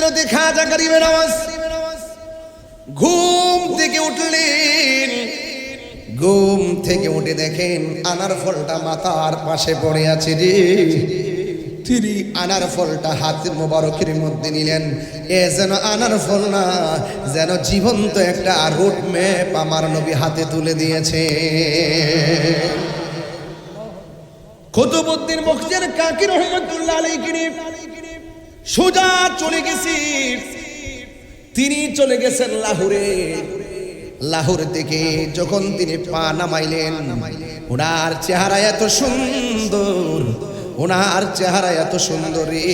খাজা গরিবে নওয়াজ ঘুম থেকে উঠলেন। ঘুম থেকে উঠে দেখেন আনার ফলটা মাথার পাশে পড়ে আছে রে। তিনি আনার ফলটা হাতে মোবারকের মধ্যে নিলেন। এ যেন আনার ফল না, যেন জীবন্ত একটা রোড ম্যাপ আমার নবী হাতে তুলে দিয়েছে। কুতুবউদ্দিন বখতিয়ার কাকি রহমাতুল্লাহ আলাইহি সোজা চলে গেছি। তিনি চলে গেছেন লাহোরে। লাহোর থেকে যখন তিনি পা নামাইলেন, ওনার চেহারা এত সুন্দর, ওনার চেহারা এত সুন্দর রে।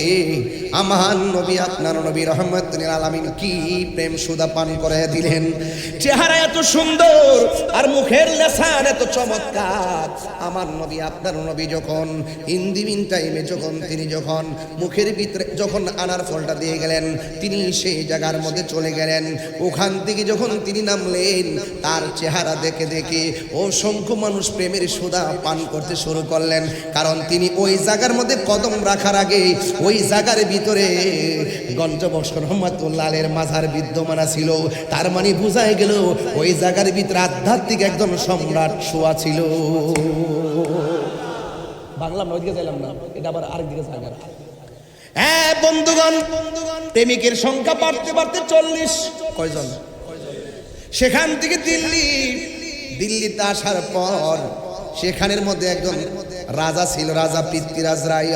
আমার নবী, আপনার নবী রহমাতুল আলামিন কি প্রেম সুধা পান করে দিলেন। চেহারা এত সুন্দর আর মুখের লেসান এত চমৎকার। আমার নবী, আপনার নবী যখন ইন্দিমিন টাইমে তিনি যখন মুখের ভিতরে যখন আনার ফলটা দিয়ে গেলেন, তিনি সেই জায়গার মধ্যে চলে গেলেন। ওখান থেকে যখন তিনি নামলেন, তার চেহারা দেখে দেখে অসংখ্য মানুষ প্রেমের সুধা পান করতে শুরু করলেন। কারণ তিনি ওই জায়গার মধ্যে কদম রাখার আগে ওই জায়গার ভিতরে গঞ্জবক্স রহমাতুল্লাহ আলাইহির মাজার বিদ্যমান ছিল। তার মানে বোঝাই গেল ওই জায়গার ভিতরে আধ্যাত্মিক একজন সম্রাট শোয়া ছিল। বাংলা নদীকে যাইলাম না, এটা আবার আরেকদিকে জায়গা। হ্যাঁ বন্ধুগণ, প্রেমিকের সংখ্যা বাড়তে বাড়তে 40 কয়জন। সেখান থেকে দিল্লিতে আসার পর সেখানের মধ্যে একজন রাজা ছিল, রাজা পৃথ্বীরাজ রায়।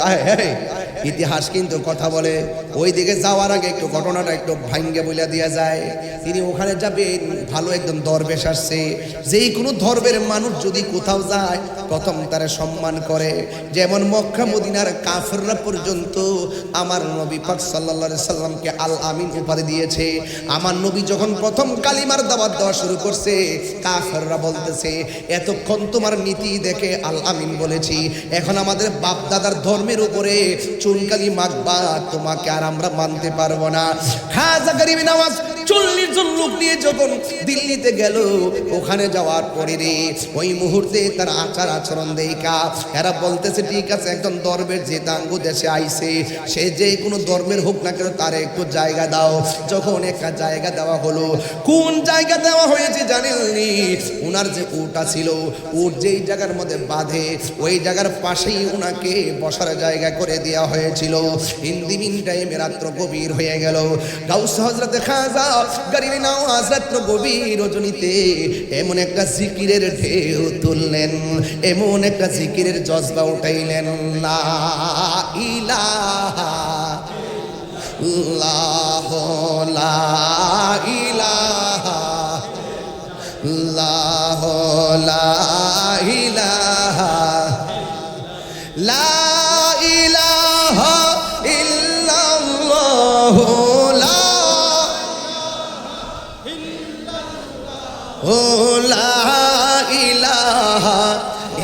ইতিহাস কিন্তু কথা বলে। ওই দিকে যাওয়ার আগে একটু ঘটনাটা একটু ভাঙ্গে বলে দেওয়া যায়। তিনি ওখানে যাবেন, ভালো একদম দরবেশ আসছে। যেই কোনো ধর্মের মানুষ যদি কোথাও যায় প্রথম তারা সম্মান করে। যেমন মক্কা মদিনার কাফেররা পর্যন্ত আমার নবী পাক সাল্লাল্লাহু আলাইহি সাল্লামকে আল আমিন উপাধি দিয়েছে। আমার নবী যখন প্রথম কালিমার দাওয়াত দেওয়া শুরু করছে, কাফেররা বলতেছে এতক্ষণ তোমার নীতি দেখে আল আমিন বলেছি, এখন আমাদের বাপ দাদার ধর্মের উপরে চুনকালি মাখবা, তোমাকে আর আমরা মানতে পারবো না। খাজা গরিবে নওয়াজ 40 জন লোক নিয়ে যখন দিল্লিতে গেল, ওখানে যাওয়ার পরে রে ওই মুহূর্তে তার আচার আচরণ দেখা এরা বলতেছে ঠিক আছে, একজন ধর্মের যে দাঙ্গু দেশে আইছে, সে যে কোনো ধর্মের হোক না কেন তার একটু জায়গা দাও। যখন একটা জায়গা দেওয়া হলো, কোন জায়গা দেওয়া হয়েছে জানেননি? ওনার যে উটটা ছিল, উট যেই জায়গার মধ্যে বাঁধে ওই জায়গার পাশেই ওনাকে বসার জায়গা করে দেওয়া হয়েছিল। ইন্দিমিন টাইমে রাত্র গভীর হয়ে গেল। গাউস হযরত খাজা গরিবে নওয়াজ রাত্র গভীর রজনীতে এমন একটা জিকিরের ঢেউ তুললেন, এমন একটা জিকিরের জজবা উঠাইলেন, লা ইলাহা ইল্লাল্লাহ, লা ইলাহা ইল্লাল্লাহ, লা ইলাহা লা ইলাহা ইল্লাল্লাহ, ও লা ইলাহা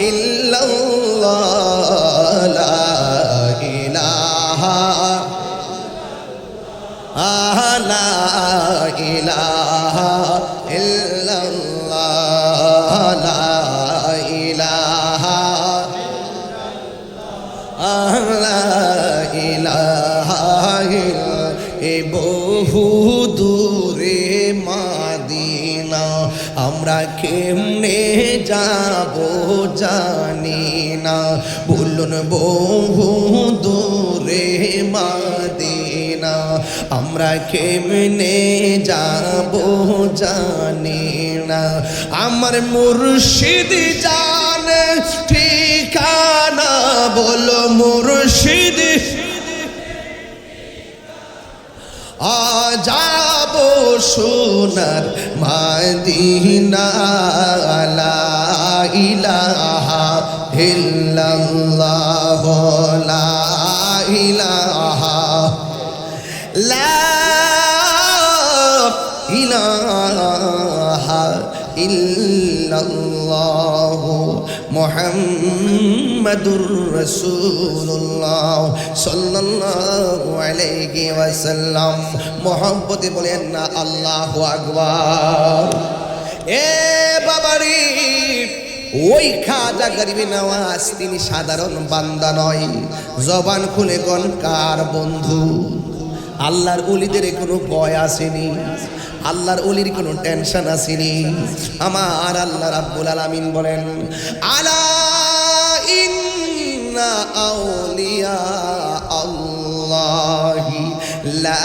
ইল্লাল্লাহ, লা ইলাহা লা ইলাহা ইল্লাল্লাহ, লা ইলাহা লা ইলাহা। এ বহু দূরে মাদিনা, আমরা কেমনে যাব জানি না। বলুন বহু দূরে মাদিনা, আমরা কেমনে যাব জানি না। আমার মুর্শিদ জানে ঠিকানা, বলো মুর্শিদ যাব সোনার মদিনা। লা ইলাহা ইল্লাল্লাহ, লা ইলাহা লা ইলাহা ইল্লাল্লাহ, মুহাম্মাদুর রাসূলুল্লাহ সাল্লাল্লাহু আলাইহি ওয়াসাল্লাম। মুহাব্বতে বলেন না আল্লাহু আকবার। এ বাবারি, ওই খাজা গরিবে নওয়াজ তিনি সাধারণ বান্দা নয়। জবান খুলে কোন কার বন্ধু? আল্লাহর ওলিদের কোনো ভয় আসেনি, আল্লাহর ওলির কোনো টেনশন আসেনি। আমার আল্লাহ রাব্বুল আলামিন বলেন, আলা ইন্না আউলিয়া আল্লাহি লা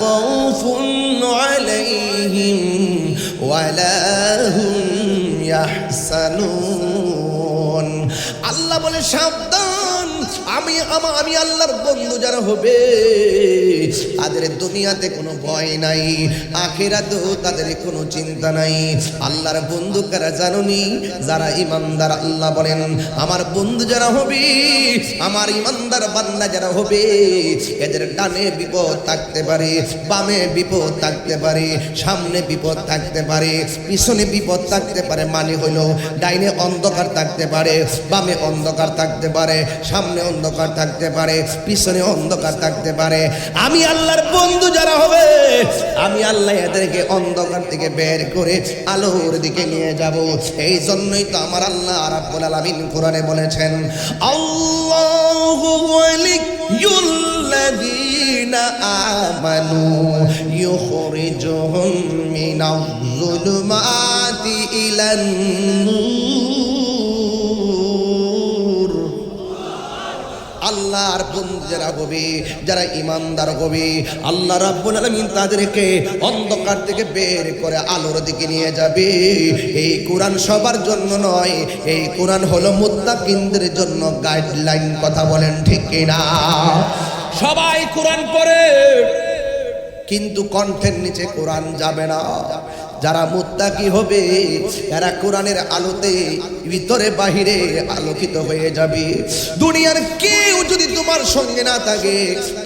খাউফুন আলাইহিম ওয়ালা হুম ইয়াহসানুন। আল্লাহ বলে সাবধান, আমি আল্লাহর বন্ধু যারা হবে তাদের দুনিয়াতে কোনো ভয় নাই, আখিরাতেও তাদের কোনো চিন্তা নাই। আল্লাহর বন্ধু কারা জানুনি? যারা ইমানদার। আল্লাহ বলেন আমার বন্ধু যারা হবে, আমার ইমানদার বান্দা যারা হবে, এদের ডানে বিপদ থাকতে পারে, বামে বিপদ থাকতে পারে, সামনে বিপদ থাকতে পারে, পিছনে বিপদ থাকতে পারে। মানে হলো ডাইনে অন্ধকার থাকতে পারে, বামে অন্ধকার থাকতে পারে, সামনে অন্ধকার থাকতে পারে, পিছনে অন্ধকার থাকতে পারে। আমি আল্লাহর বন্ধু যারা হবে, আমি আল্লাহ এদেরকে অন্ধকার থেকে বের করে আলোর দিকে নিয়ে যাব। এই জন্যই তো আমার আল্লাহ রাব্বুল আলামিন কোরআনে বলেছেন, আল্লাহু ওয়ালিয়ুল্লাযীনা আমানু ইউখরিজুহুম মিনাজ যুলুমাতি ইলান নূর। আল্লাহর বন্ধু যারা হবে, যারা ইমানদার হবে, আল্লাহ রাব্বুল আলামিন তাদেরকে অন্ধকার থেকে বের করে আলোর দিকে নিয়ে যাবে। এই কোরআন সবার জন্য নয়, এই কোরআন হলো মুত্তাকিনদের জন্য গাইডলাইন। কথা বলেন ঠিক কিনা? সবাই কোরআন পড়ে কিন্তু কণ্ঠের নিচে কোরআন যাবে না। যারা মুত্তাকি হবে এরা কোরআনের আলোতে ভিতরে বাহিরে আলোকিত হয়ে যাবে। দুনিয়ার কেউ যদি তোমার সঙ্গে না থাকে,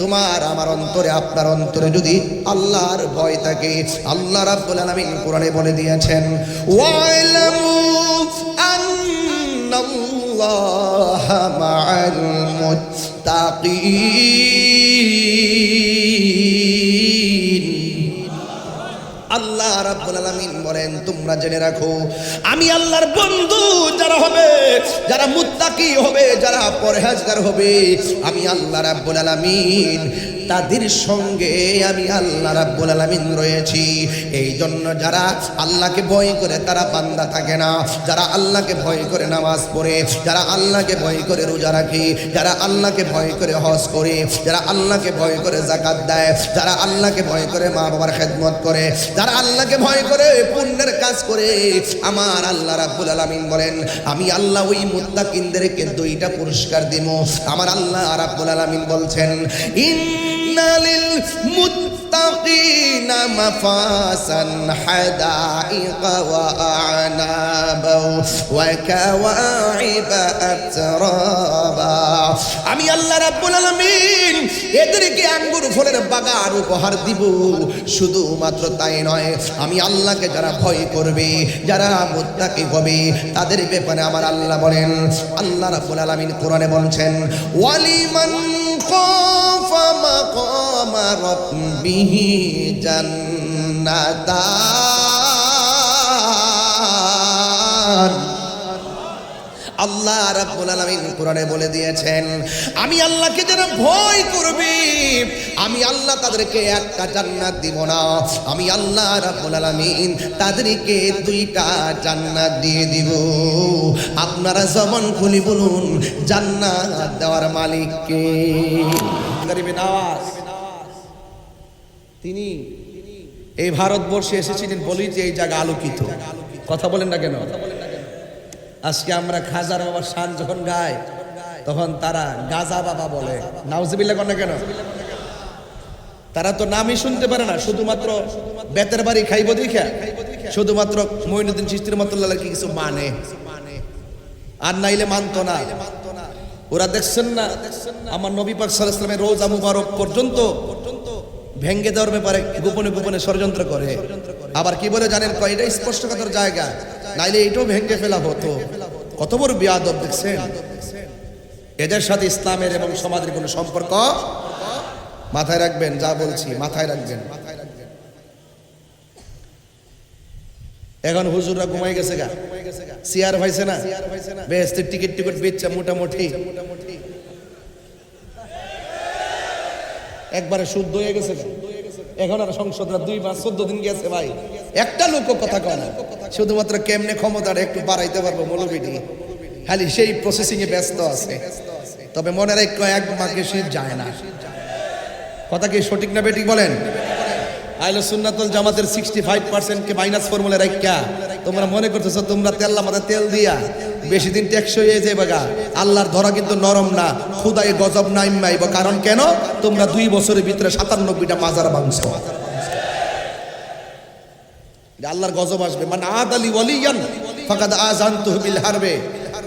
তোমার আমার অন্তরে, আপনার অন্তরে যদি আল্লাহর ভয় থাকে, আল্লাহ রাব্বুল আলামিন কোরআনে বলে দিয়েছেন, ওয়ালামু আন্নাল্লাহা মাআল মুত্তাকিন। আল্লাহ রাব্বুল আলামিন বলেন তোমরা জেনে রাখো, আমি আল্লাহর বন্ধু যারা হবে, যারা মুত্তাকি হবে, যারা পরহেজগার হবে, আমি আল্লাহ রাব্বুল আলামিন তাদের সঙ্গে আমি আল্লাহ রাব্বুল আলামিন রয়েছি। এই জন্য যারা আল্লাহকে ভয় করে তারা বান্দা থাকে না, যারা আল্লাহকে ভয় করে নামাজ পড়ে, যারা আল্লাহকে ভয় করে রোজা রাখে, যারা আল্লাহকে ভয় করে হজ করে, যারা আল্লাহকে ভয় করে যাকাত দেয়, যারা আল্লাহকে ভয় করে মা বাবার খেদমত করে, যারা আল্লাহকে ভয় করে পুণ্যের কাজ করে, আমার আল্লাহ রাব্বুল আলামিন বলেন আমি আল্লাহ ওই মুত্তাকিনদেরকে দুইটা পুরস্কার দিব। আমার আল্লাহ রাব্বুল আলামিন বলছেন, ইন্না লিল মুত্তাকিনা মাফাসান হাদাইকা ওয়া আ'নাবা ওয়া কাওয়াইবা আতরাবা। আমি আল্লাহ রাব্বুল আলামিন এদেরকে আঙ্গুর ফলের বাগান উপহার দিব। শুধুমাত্র তাই নয়, আমি আল্লাহকে যারা ভয় করবে, যারা মুত্তাকি হবে, তাদের ব্যাপারে আমার আল্লাহ বলেন, আল্লাহ রাব্বুল আলামিন কোরআনে বলছেন, ওয়ালিমান খাফা মাকামা রাব্বিহি জান্নাতান। আল্লাহ রাব্বুল আলামিন কোরআনে বলে দিয়েছেন, আমি আল্লাহকে যারা ভয় করবে, আমি আল্লাহ তাদেরকে একটা জান্নাত দিব না, আমি আল্লাহ রাব্বুল আলামিন তাদেরকে দুইটা জান্নাত দিয়ে দিব। আপনারা জবান খুলে বলুন, জান্নাত দেওয়ার মালিক কে? গরিবে নওয়াজ তিনি এই ভারতবর্ষে এসেছিলেন বলেই যে এই জায়গা আলোকিত। কথা বলেন না কেন? আজকে আমরা খাজার বাবার শান যখন গাই, তখন তারা গাজা বাবা বলে। নাউজুবিল্লাহ কর না কেন? তারা তো নামই শুনতে পারে না, শুধুমাত্র বেতের বাড়ি খাইব দেখা, শুধুমাত্র মঈনুদ্দিন চিশতি রহমাতুল্লাহ কি কিছু মানে, আর নাইলে মানতো না। ওরা দেখছেন না আমার নবী পাক সাল্লাল্লাহু আলাইহি ওয়াসাল্লামের রোজা মুবারক পর্যন্ত ভেঙ্গে দেওয়ার ব্যাপারে গোপনে গোপনে ষড়যন্ত্র করে। আবার কি বলে জানেন? এটা স্পষ্ট কথার জায়গা, নাইলে এটাও ভেঙ্গে ফেলা হতো। কত বড় বিয়াদব দেখছেন? এদের সাথে ইসলামের এবং সমাজের কোনো সম্পর্ক মাথায় রাখবেন, যা বলছি মাথায় রাখবেন। এখন হুজুররা ঘুমাই গেছে গা, সিয়ার ভাইছে না, বেহেশতের টিকিট বেচছে মোটামুটি। একবারে শুদ্ধ হয়ে গেছে। এখন আর সংসদরা 2 মাস 14 দিন গেছে ভাই, একটা লোকও কথা কয় না। শুধুমাত্র কেমনে ক্ষমতাটা একটু বাড়াইতে পারবো মৌলবীটি, খালি সেই প্রসেসিং এ ব্যস্ত আছে। তবে মনে রাখো, 1 মাকে শীত যায় না। কথা কি সঠিক না বেঠিক বলেন? আহলে সুন্নাতুল জামাতের 65% কে মাইনাস ফর্মুলা রাখা তোমরা মনে করতেছো তোমরা তেল মাথা তেল দিয়া বেশি দিন টেকসই হয়ে যাবে গা। আল্লাহর ধরা কিন্তু নরম না, খুদাই গজব নাই মাইব। কারণ কেন? তোমরা 2 বছরের ভিতরে 97টা মাজার ভাঙছো। আল্লাহর গজব আসবে। মান আদালি ওয়ালিয়ান ফাকাদ আযানতুহু বিল হারবে।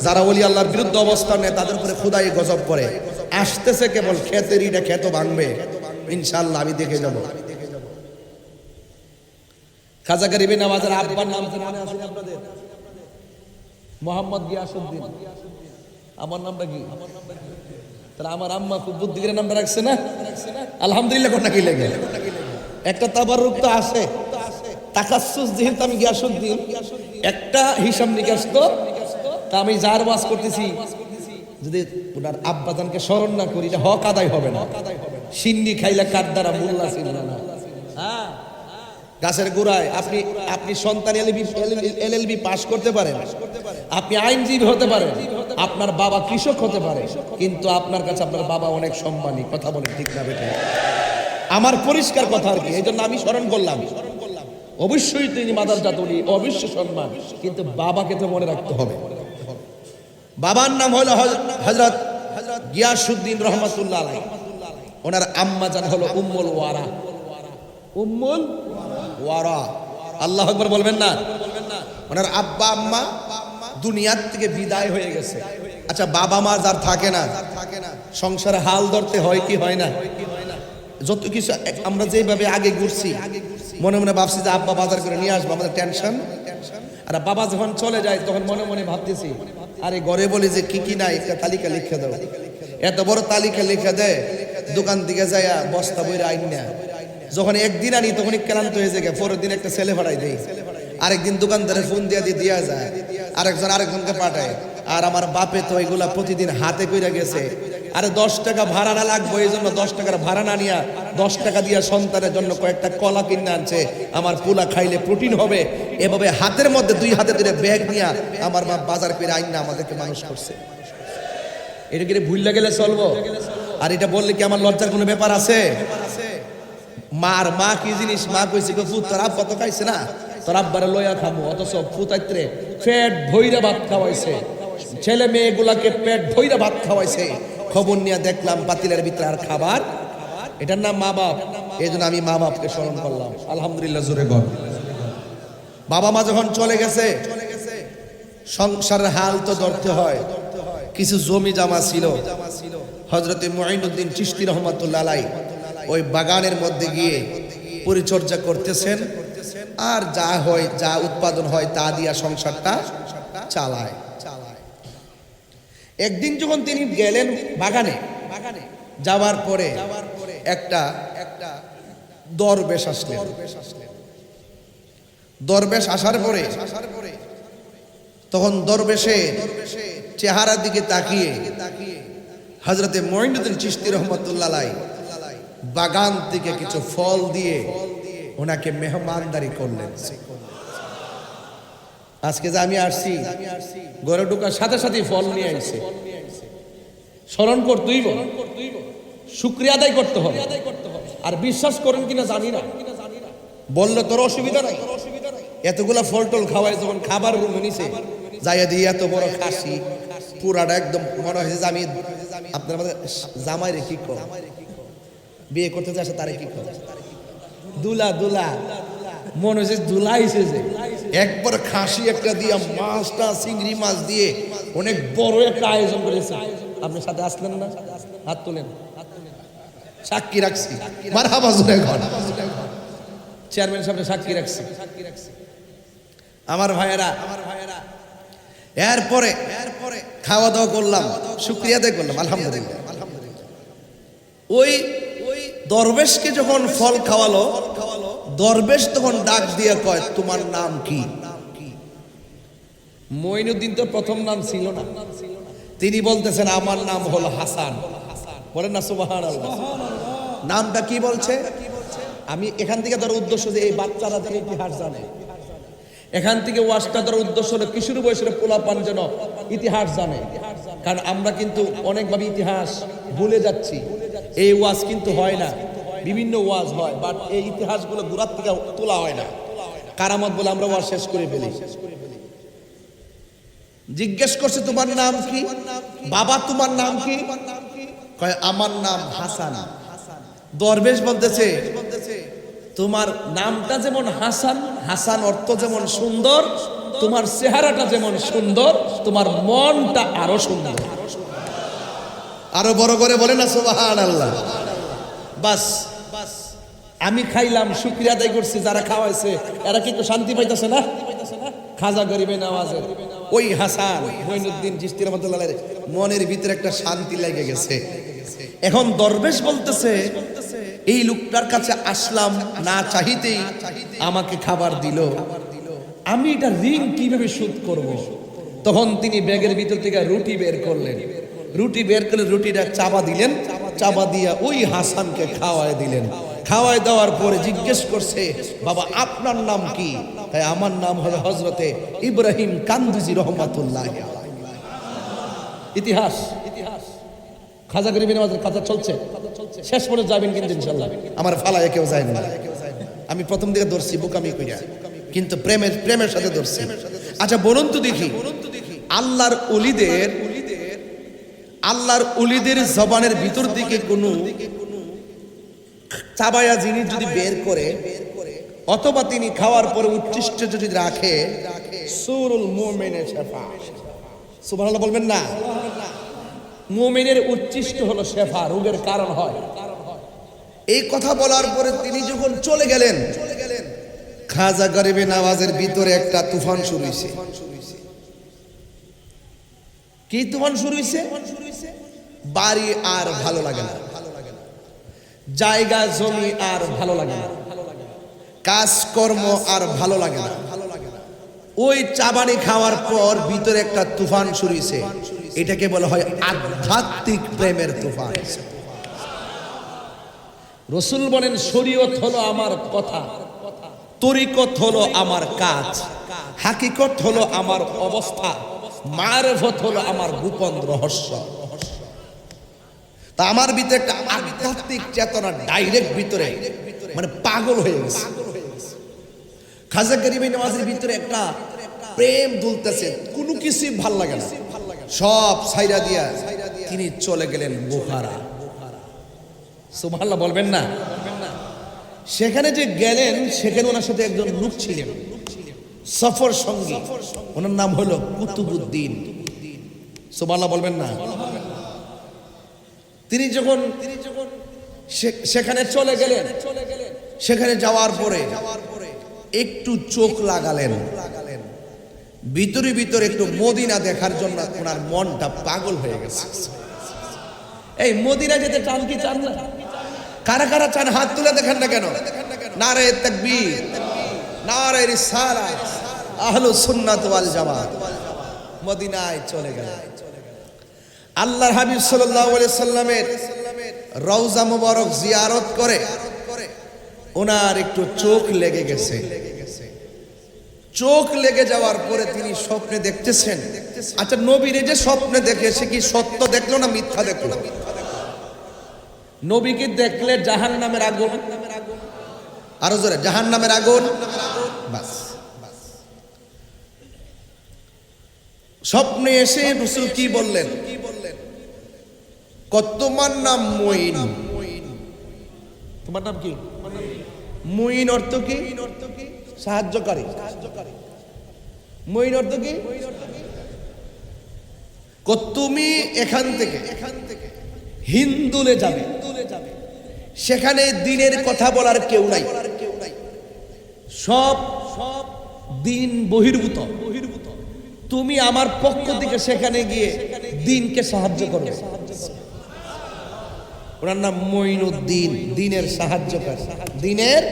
যারা ওলি আল্লাহর বিরুদ্ধে অবস্থান নেয় তাদের উপরে খুদাই গজব পড়ে। আসতেছে কেবল ক্ষেতেরিটা ক্ষেত ভাঙবে ইনশাআল্লাহ, আমি দেখে যাব। খাজা গরিব নওয়াজের আব্বার নাম কি মনে আছে আপনাদের? মোহাম্মদ গিয়াসউদ্দিন। আমার নামটা কি? তাহলে আমার আম্মা খুব বুদ্ধি করে নামটা রাখছে না? আলহামদুলিল্লাহ। কোনটা কি লাগে? একটা তাবাররুক তো আছে, তাকাসসুস। যেহেতু আমি গিয়াসউদ্দিন, একটা হিসাব নিকাশ তো। তা আমি যার ওয়াজ করতেছি, যদি ওনার আব্বাজানকে স্মরণ না করি, এটা হক আদায় হবে না। সিন্নি খাইলে কার দ্বারা মোল্লা ছিল না। হ্যাঁ, গাছের গোড়ায় আপনি সন্তান এলএলবি পাস করতে পারেন, আপনি আইনজীবী হতে পারেন, আপনার বাবা কৃষক হতে পারে, কিন্তু আপনার কাছে আপনার বাবা অনেক সম্মানী। কথা বলে ঠিক না বেটা? আমার পরিষ্কার কথা আর কি, এই জন্য আমি স্মরণ করলাম। অবশ্যই তিনি মাদার জাতুরি, অবশ্যই সম্মান, কিন্তু বাবাকে তো মনে রাখতে হবে। বাবার নাম হলো হযরত গিয়াসউদ্দিন রহমাতুল্লাহ আলাইহি। ওনার আম্মা জান হলো উম্মুল ওয়ারা। উম্মুল ওয়ারা, আল্লাহু আকবার বলবেন না? ওনার আব্বা আম্মা দুনিয়ার থেকে বিদায় হয়ে গেছে। আচ্ছা, বাবা মা যার থাকে না, সংসারে হাল ধরতে হয় কি হয় না? যত কিছু আমরা যেভাবে আগে ঘুরছি, মনে মনে ভাবছি যে আব্বা বাজার করে নিয়ে আসবো, আমাদের টেনশন। আর বাবা যখন চলে যায় তখন মনে মনে ভাবতেছি, আরে ঘরে বলি যে কি কি নাই একটা তালিকা লিখে দাও। এত বড় তালিকা লিখে দেয়, দোকান দিকে যায় বস্তা বইরা আইন না। যখন একদিন আনি তখনই ক্লান্ত হয়ে যায়, পরের দিন একটা ছেলে ভাড়াই দেয়, আরেকদিন দোকানদারে ফোন দিয়া যায়, আরেকজনকে পাঠায়। আর আমার বাপে তো এগুলা প্রতিদিন হাতে কইরা গেছে। আরে 10 টাকা ভাড়া না লাগবে, এই জন্য 10 টাকার ভাড়া না নিয়া 10 টাকা দিয়া সন্তানের জন্য কয়েকটা কলা কিনে আনছে। আমার পোলা খাইলে প্রোটিন হবে, এভাবে হাতের মধ্যে 2 হাতে ধরে ব্যাগ নিয়া আমার বাপ বাজার করে আইন না আমাদেরকে মানুষ করছে। এটা কি ভুললে গেলে চলবো? আর এটা বললে কি আমার লজ্জার কোনো ব্যাপার আছে? মা কি জিনিস? মা কইছে ফুত তোর আব্বা তো খাইছে না, তোর আব্বারে লইয়া খামু। অথচ ফুতাইত্রে পেট ভইরা ভাত খাওয়াইছে, ছেলে মেয়েগুলাকে পেট ভইরা ভাত খাওয়াইছে। খবর নিয়ে দেখলাম পাতিলের ভিতরে আর খাবার। এটার নাম মা বাপ। এই জন্য আমি মা বাপকে স্মরণ করলাম। আলহামদুলিল্লাহ, জোরে বল। বাবা মা যখন চলে গেছে, সংসারের হাল তো ধরতে হয়। কিছু জমি জামা ছিল, হযরতে মুঈনুদ্দিন চিশতি রহমাতুল্লাহ আলাইহি ওই বাগানের মধ্যে গিয়ে পরিচর্যা করতেছেন। আর যা হয়, যা উৎপাদন হয় তা দিয়া সংসারটা চালায়। একদিন যখন তিনি গেলেন বাগানে, যাওয়ার পরে একটা দরবেশ আসলেন। দরবেশ আসার পরে তখন দরবেশের চেহারার দিকে তাকিয়ে হযরতে মুঈনুদ্দিন চিশতি রহমাতুল্লাহ আলাইহি বাগান থেকে কিছু ফল দিয়ে ওনাকে মেহমানদারি করলেন। আজকে যে আমি আসছি, ঘরে ঢোকার সাথে সাথে ফল নিয়ে আসছে। স্মরণ করতেই শুকরিয়া আদায় করতে হবে। আর বিশ্বাস করেন কিনা জানি না, বললে তোর অসুবিধা নাই। এতগুলা ফল টল খাওয়াই যখন খাবার রুমে নিছে, যাইয়া দিয়ে এত বড় খাসি পুরাটা একদম মনে হয়েছে যে আমি আপনার মধ্যে জামাই রে কি কর, বিয়ে করতে যাচ্ছে তারে কি কর, দুলা মনে হয়েছে দুলা এসেছে। একবার খাসি একটা দিয়ে মাছটা চিংড়ি মাছ দিয়ে অনেক বড় একটা আয়োজন করেছে। আপনি সাথে আসলেন না? হাত তোলেন, সাক্ষী রাখছি। মারহাবা জোরে ঘর। চেয়ারম্যান সাহেব সাক্ষী রাখছি। আমার ভাইয়েরা, এরপরে খাওয়া দাওয়া করলাম, শুকরিয়া আদায় করলাম, আলহামদুলিল্লাহ। ওই দরবেশকে যখন ফল খাওয়ালো, দরবেশ তখন ডাক দিয়ে কয়, তোমার নাম কি? মুঈনুদ্দিন তো প্রথম নাম ছিল না। তিনি বলতেছেন, আমার নাম হলো হাসান। বলেন না সুবহানাল্লাহ। নামটা কি বলছে? আমি এখান থেকে ধরো উদ্দেশ্য যে এই বাচ্চারা যেন ইতিহাস জানে, এখান থেকে ওয়াজটা ধরো উদ্দেশ্য হলো কিশোর বয়সের পোলাপান যেন ইতিহাস জানে। কারণ আমরা কিন্তু অনেকভাবে ইতিহাস ভুলে যাচ্ছি। এই ওয়াজ কিন্তু হয় না, বিভিন্ন ওয়াজ হয়, বাট এই ইতিহাসগুলো গোড়ার থেকে তোলা হয় না। কারামত বলে আমরা ওয়াজ শেষ করে ফেলি। জিজ্ঞেস করছে তোমার নাম কি? বাবা তোমার নাম কি? কয় আমার নাম হাসান। দরবেশ বলতেছে তোমার নামটা যেমন হাসান, হাসান অর্থ যেমন সুন্দর, তোমার চেহারাটা যেমন সুন্দর, তোমার মনটা আরো সুন্দর। আরো বড় করে বলে না সুবহানাল্লাহ। বাস আমি খাইলাম, শুকরিয়া আদায় করছি, যারা খাওয়াইছে এরা কিন্তু শান্তি পাইতেছে না? খাজা গরিবে নওয়াজের ওই হাসান মঈনুদ্দিন চিশতি রাহমাতুল্লাহ আলাইহি মনের ভিতরে একটা শান্তি লেগে গেছে। এখন দরবেশ বলতেছে এই লোকটার কাছে আসলাম, না চাইতেই আমাকে খাবার দিল, আমি এটা ঋণ কিভাবে শোধ করব? তখন তিনি ব্যাগের ভিতর থেকে রুটি বের করলেন, রুটি বের করে রুটিটা চাপা দিলেন, চাপা দিয়া ওই হাসানকে খাওয়ায় দিলেন। খাওয়ায় দেওয়ার পরে জিজ্ঞেস করছে বাবা আপনার নাম কি? তাই আমার নাম হলো হযরতে ইব্রাহিম কান্দুজি রহমাতুল্লাহ। ইতিহাস খাজা গরিব নওয়াজের কথা চলছে, শেষ পর্যন্ত যাবেন কিন্তু ইনশাআল্লাহ। আমার ফালায় কেউ যায় না, আমি প্রথম দিকে ধরছি বোকামি কইরা, কিন্তু প্রেমের সাথে ধরছি। আচ্ছা বলুন তো দেখি, আল্লাহর ওলিদের জবানের ভিতর দিকে কোনো চাবায়া জিনিস যদি বের করে অথবা তিনি খাওয়ার পরে উচ্ছিষ্ট যদি রাখে, সূরুল মুমিনের শেফা। সুবহানাল্লাহ বলবেন না? মুমিনের উচ্ছিষ্ট হলো শেফা, রোগের কারণ হয়। এই কথা বলার পরে তিনি যখন চলে গেলেন, খাজা গরিবে নওয়াজের ভিতরে একটা তুফান শুরু হয়েছে। কি তুফান শুরু হয়েছে? বাড়ি আর ভালো লাগে না, জায়গা জমি আর ভালো লাগে না, কাজকর্ম আর ভালো লাগে না। ওই চাবানি খাওয়ার পর ভিতরে একটা তুফান শুরু হয়েছে। এটাকে বলা হয় আধ্যাত্মিক প্রেমের তুফান। রাসূল বলেন শরীয়ত হলো আমার কথা, তরিকত হলো আমার কাজ, হাকিকত হলো আমার অবস্থা, মারিফত হলো আমার গোপন রহস্য। তা আমার ভিতরে একটা আধ্যাত্মিক চেতনা ডাইরেক্ট ভিতরে মানে পাগল হয়ে গেছে। খাজা গরিবে নওয়াজের ভিতরে একটা প্রেম দুলতেছে, কোনো কিছুই ভাল লাগে না, সব ছাইরা দিয়া তিনি চলে গেলেন বুখারা। সুবহানাল্লাহ বলবেন না? সেখানে যে গেলেন সেখানে ওনার সাথে একজন লোক ছিলেন সফর সঙ্গী, ওনার নাম হলো কুতুবউদ্দিন। সুবহানাল্লাহ বলবেন না? তিনি যখন সেখানে চলে গেলেন, সেখানে যাওয়ার পরে একটু চোখ লাগালেন, ভিতরে ভিতরে একটু মদিনা দেখার জন্য ওনার মনটা পাগল হয়ে গেছে। এই মদিনা যেতে চান কি চান না? কারা কারা চান হাত তুলে দেখেন না কেন? নারে তাকবীর, নারে রিসালাত, আহলুস সুন্নাত ওয়াল জামাত। মদিনায় চলে গেলেন, আল্লাহর হাবিব সাল্লাল্লাহু আলাইহি সাল্লামের রওজা মুবারক জিয়ারত করে ওনার একটু চোখ লেগে গেছে। চোখ লেগে যাওয়ার পরে তিনি স্বপ্নে দেখতেছেন। আচ্ছা নবীরে যে স্বপ্নে দেখে সে কি সত্য দেখলো না মিথ্যা দেখলো? নবীকে দেখলে জাহান্নামের আগুন, আরো জোরে জাহান্নামের আগুন। বাস স্বপ্নে এসে রাসূল কি বললেন? তোমার নাম মুঈন। তোমার নাম কি? মুঈন অর্থ কি? সাহায্যকারী। মুঈন অর্থ কি? তুমি এখান থেকে হিন্দুলে যাবে, সেখানে দ্বীনের কথা বলার কেউ নাই, সব দ্বীন বহির্ভূত। তুমি আমার পক্ষ থেকে সেখানে গিয়ে দ্বীনকে সাহায্য করবে। ওনার নাম মঈনুদ্দিন, দ্বীনের সাহায্যকারী, দ্বীনের।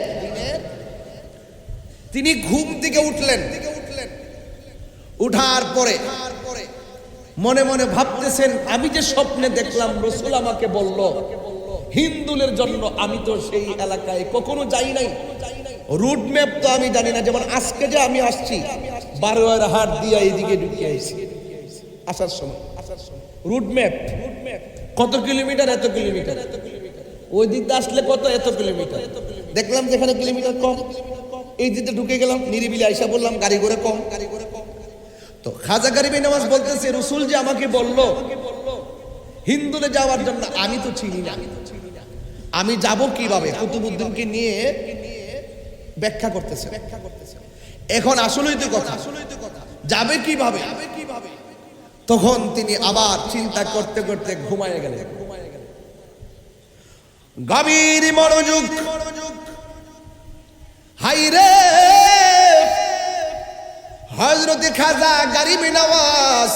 তিনি ঘুম থেকে উঠলেন, উঠার পরে মনে মনে ভাবতেছেন আমি যে স্বপ্নে দেখলাম রাসূল আমাকে বলল হিন্দুদের জন্য আমি তো সেই এলাকায় কখনো যাই নাই, রুট ম্যাপ তো আমি জানি না। যেমন আজকে যে আমি আসছি 12 হাট দিয়ে এইদিকে ঢুকে আইছি, আসার সময় রুট ম্যাপ কত কিলোমিটার, এত কিলোমিটার, ওই দিকটা আসলে কত, এত কিলোমিটার। দেখলাম যেখানে কিলোমিটার কম, এই দিকটা ঢুকে গেলাম, নিরিবিলি আইসা বললাম গাড়ি করে কম। তো খাজা গরিবে নওয়াজ বলতেছে, রসুল যে আমাকে বলল হিন্দুলে যাওয়ার জন্য, আমি তো চিনি না, আমি যাব কিভাবে? কুতুবউদ্দিনকে নিয়ে ব্যাখ্যা করতেছে। এখন আসলেই তো কথা, যাবে কিভাবে? তখন তিনি আবার চিন্তা করতে করতে ঘুমায় গেলেন। গভীর মনোযোগ, হাইরে হযরতে খাজা গরিবে নওয়াজ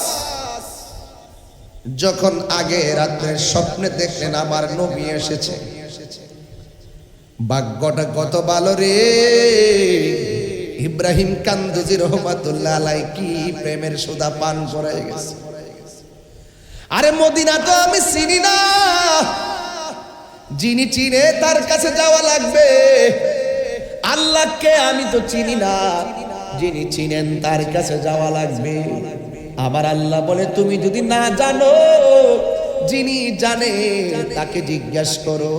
যখন আগে রাত্রে স্বপ্নে দেখলেন আমার নবী এসেছে, ভাগ্যটা কত ভালো রে। ইব্রাহিম কান্দুজি রহমাতুল্লাহ আলাইহি কি প্রেমের সুধা পান করায় গেছে। আরে মদিনা তো আমি চিনি না, যিনি চিনে তার কাছে যাওয়া লাগবে। আল্লাহকে আমি তো চিনি না, যিনি চিনেন তার কাছে যাওয়া লাগবে। আবার আল্লাহ বলে, তুমি যদি না জানো, যিনি জানে তাকে জিজ্ঞাসা করো,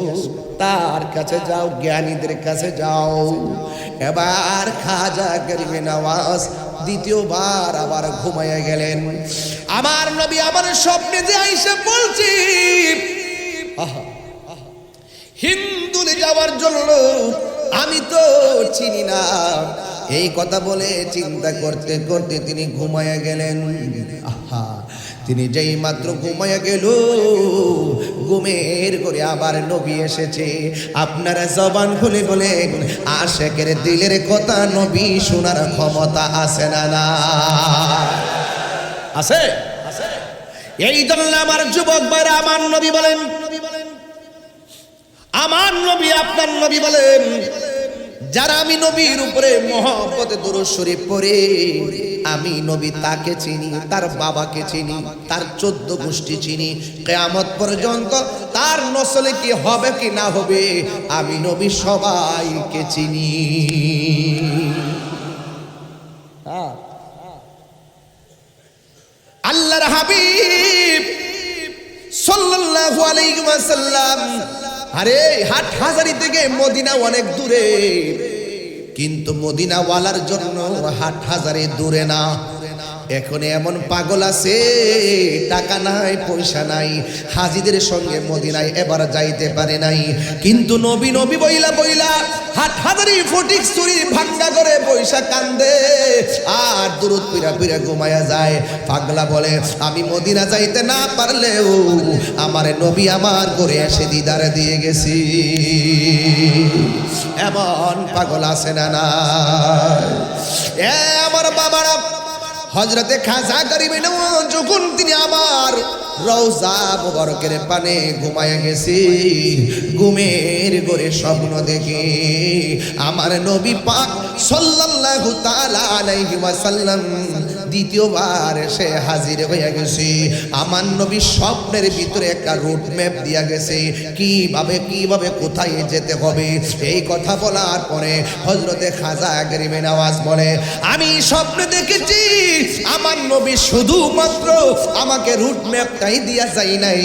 তার কাছে যাও, জ্ঞানীদের কাছে যাও। এবার খাজা গরিবে নওয়াজ দ্বিতীয়বার আবার ঘুমাইয়া গেলেন। আমার নবী আমার স্বপ্নে যে আইসা বলছি হিন্দুলে যাওয়ার জন্য আমি তো চিনি না, এই কথা বলে চিন্তা করতে করতে তিনি ঘুমাইয়া গেলেন। আহা, তিনি যেই মাত্র ঘুমাইয়া গেল, ঘুমের করে আবার নবী এসেছে। আপনারা জবান খুলে বলেন, আশেকের দিলের কথা নবী শোনার ক্ষমতা আছে না? না আছে? এই জন্য আমার যুবক ভাইরা, আমার নবী বলেন, আমার নবী আপনার নবী বলেন, যারা আমি নবীর উপরে মহব্বতে দুরূদ শরীফ পড়ে, আমি নবী তাকে চিনি, তার বাবাকে চিনি, তার 14 গোষ্ঠী চিনি, কিয়ামত পর্যন্ত তার নসলে কি হবে কি না হবে, আমি নবী সবাইকে চিনি। আল্লাহর হাবিব সাল্লাল্লাহু আলাইহি ওয়াসাল্লাম, আরে হাটহাজারী থেকে মদিনা অনেক দূরে, কিন্তু মদিনাওয়ালার জন্য হাটহাজারী দূরে না। এখন এমন পাগল আছে, টাকা নাই, পয়সা নাই, হাজিদের সঙ্গে মদিনায় এবার যাইতে পারে নাই, কিন্তু নবী নবী বইলা বইলা হাটহাজারী ফটিক চুরি ভাঙ্গা করে পয়সা কান্দে আর দুরুদ পিরা পিরা ঘুমায়া যায়। পাগলা বলে, আমি মদিনা যাইতে না পারলেও আমার নবী আমার করে এসে দিদারে দিয়ে গেছি। এমন পাগল আছে না? না এ আমার বাবারা, হযরতে খাজা গরিবে নওয়াজ যখন তিনি আমার রওজা মুবারকের পানে ঘুমায়া গেছি, ঘুমের ঘরে স্বপ্ন দেখে আমার নবী পাক সাল্লাল্লাহু তাআলা আলাইহি ওয়াসাল্লাম দ্বিতীয়বার এসে হাজির হয়ে গেছে। আমার নবী স্বপ্নের ভিতরে একটা রুট ম্যাপ দিয়া গেছে, কিভাবে কিভাবে কোথায় যেতে হবে। এই কথা বলার পরে হযরতে খাজা গরিবে নওয়াজ বলে, আমি স্বপ্নে দেখেছি আমার নবী শুধুমাত্র আমাকে রুট ম্যাপটাই দিয়া যায় নাই,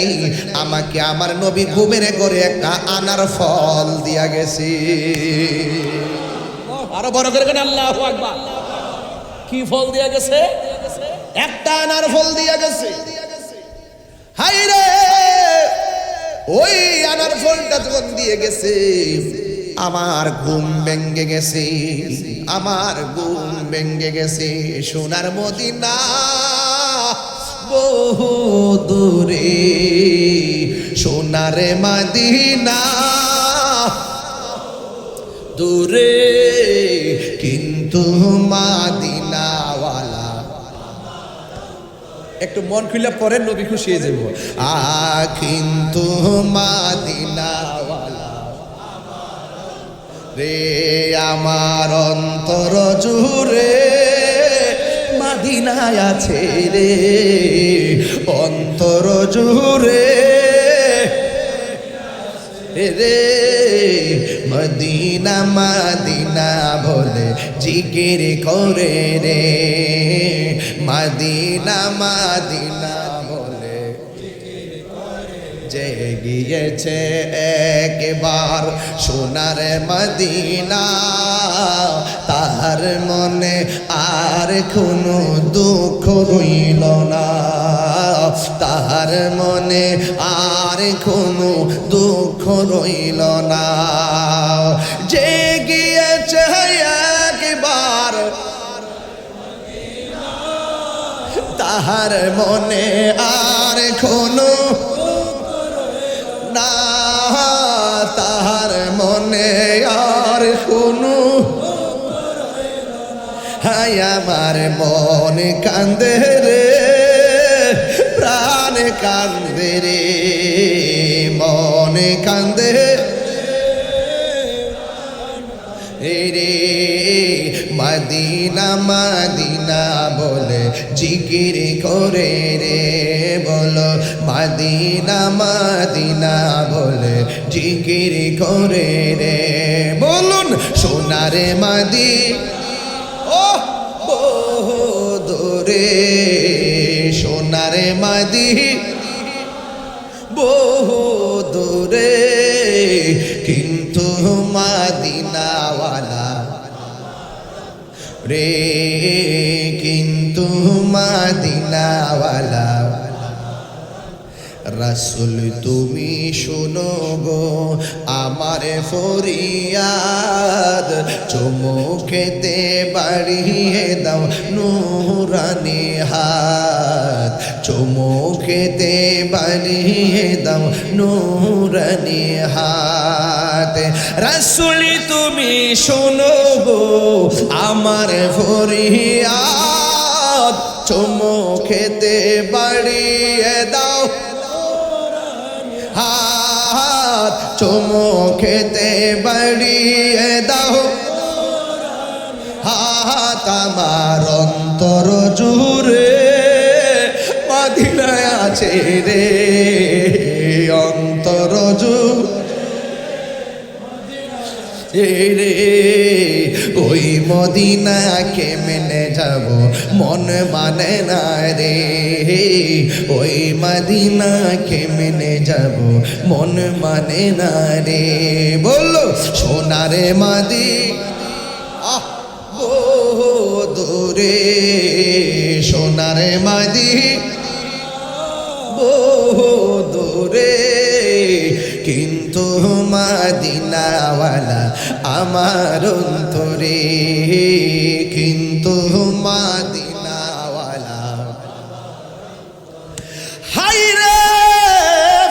আমাকে আমার নবী ঘুমের ঘরে একটা আনার ফল দিয়া গেছে। আরো বড় করে কেন আল্লাহু আকবার। কি ফল দিয়া গেছে? একটা আনার ফল দিয়া গেছে। হায়রে, ওই আনার ফলটা যখন দিয়ে গেছে, আমার ঘুম ভেঙে গেছে, আমার ঘুম ভেঙে গেছে। সোনার মদিনা বহু দূরে, সোনার মদিনা দূরে, কিন্তু মদিনাওয়ালা। একটু মন খুলে পড়েন, নবী খুশি হয়ে যাব। কিন্তু মদিনাওয়ালা রে, আমার অন্তর জুড়ে মদিনায় আছে রে, অন্তর জুড়ে রে মদিনা মদিনা বলে জিকির করে রে মদিনা মদিনা বলে যে গিয়েছে একবার সোনার মদিনা তার মনে আর কোনো দুঃখ রইল না তার মনে আর কোনো দুঃখ রইল না যে গিয়েছে একবার তাহার মনে আর কোনো না তাহার মনে আর কোনো হায় আমার মন কান্দে রে প্রাণ কান্দে রে মন কান্দে রে মদিনা মদিনা বলে জিকির করে রে বলো মদিনা মদিনা বলে জিকির করে রে বলুন সোনারে মাদি ও বহু দূরে সোনারে মাদি বহু দূরে কিন্তু মদিনাওয়ালা রে কিন্তু মদিনাওয়ালা রাসূল তুমি শোনো গো আমার ফরিয়াদ চুমুকেতে বাড়িয়ে দাও নূরানি হাত চুমুকেতে বাড়িয়ে দাও নূরানি হাত রাসূল তুমি শোনো গো আমার ফরিয়াদ চুমুকেতে বাড়িয়ে দাও হাত চুমুকেতে বাড়িয়ে দাও হাত আমার অন্তর জুড়ে মদিনায় আছে রে অন্তর জুড়ে রে ওই মদিনাকে মেনে যাব মন মানে না রে ওই মদিনাকে মেনে যাব মন মানে না রে বললো সোনারে মাদি আহ বহু দূরে সোনারে মাদি বহু দূরে কিন্তু মদিনাওয়ালা আমার অন্তরে কিন্তু মদিনাওয়ালা হায়রে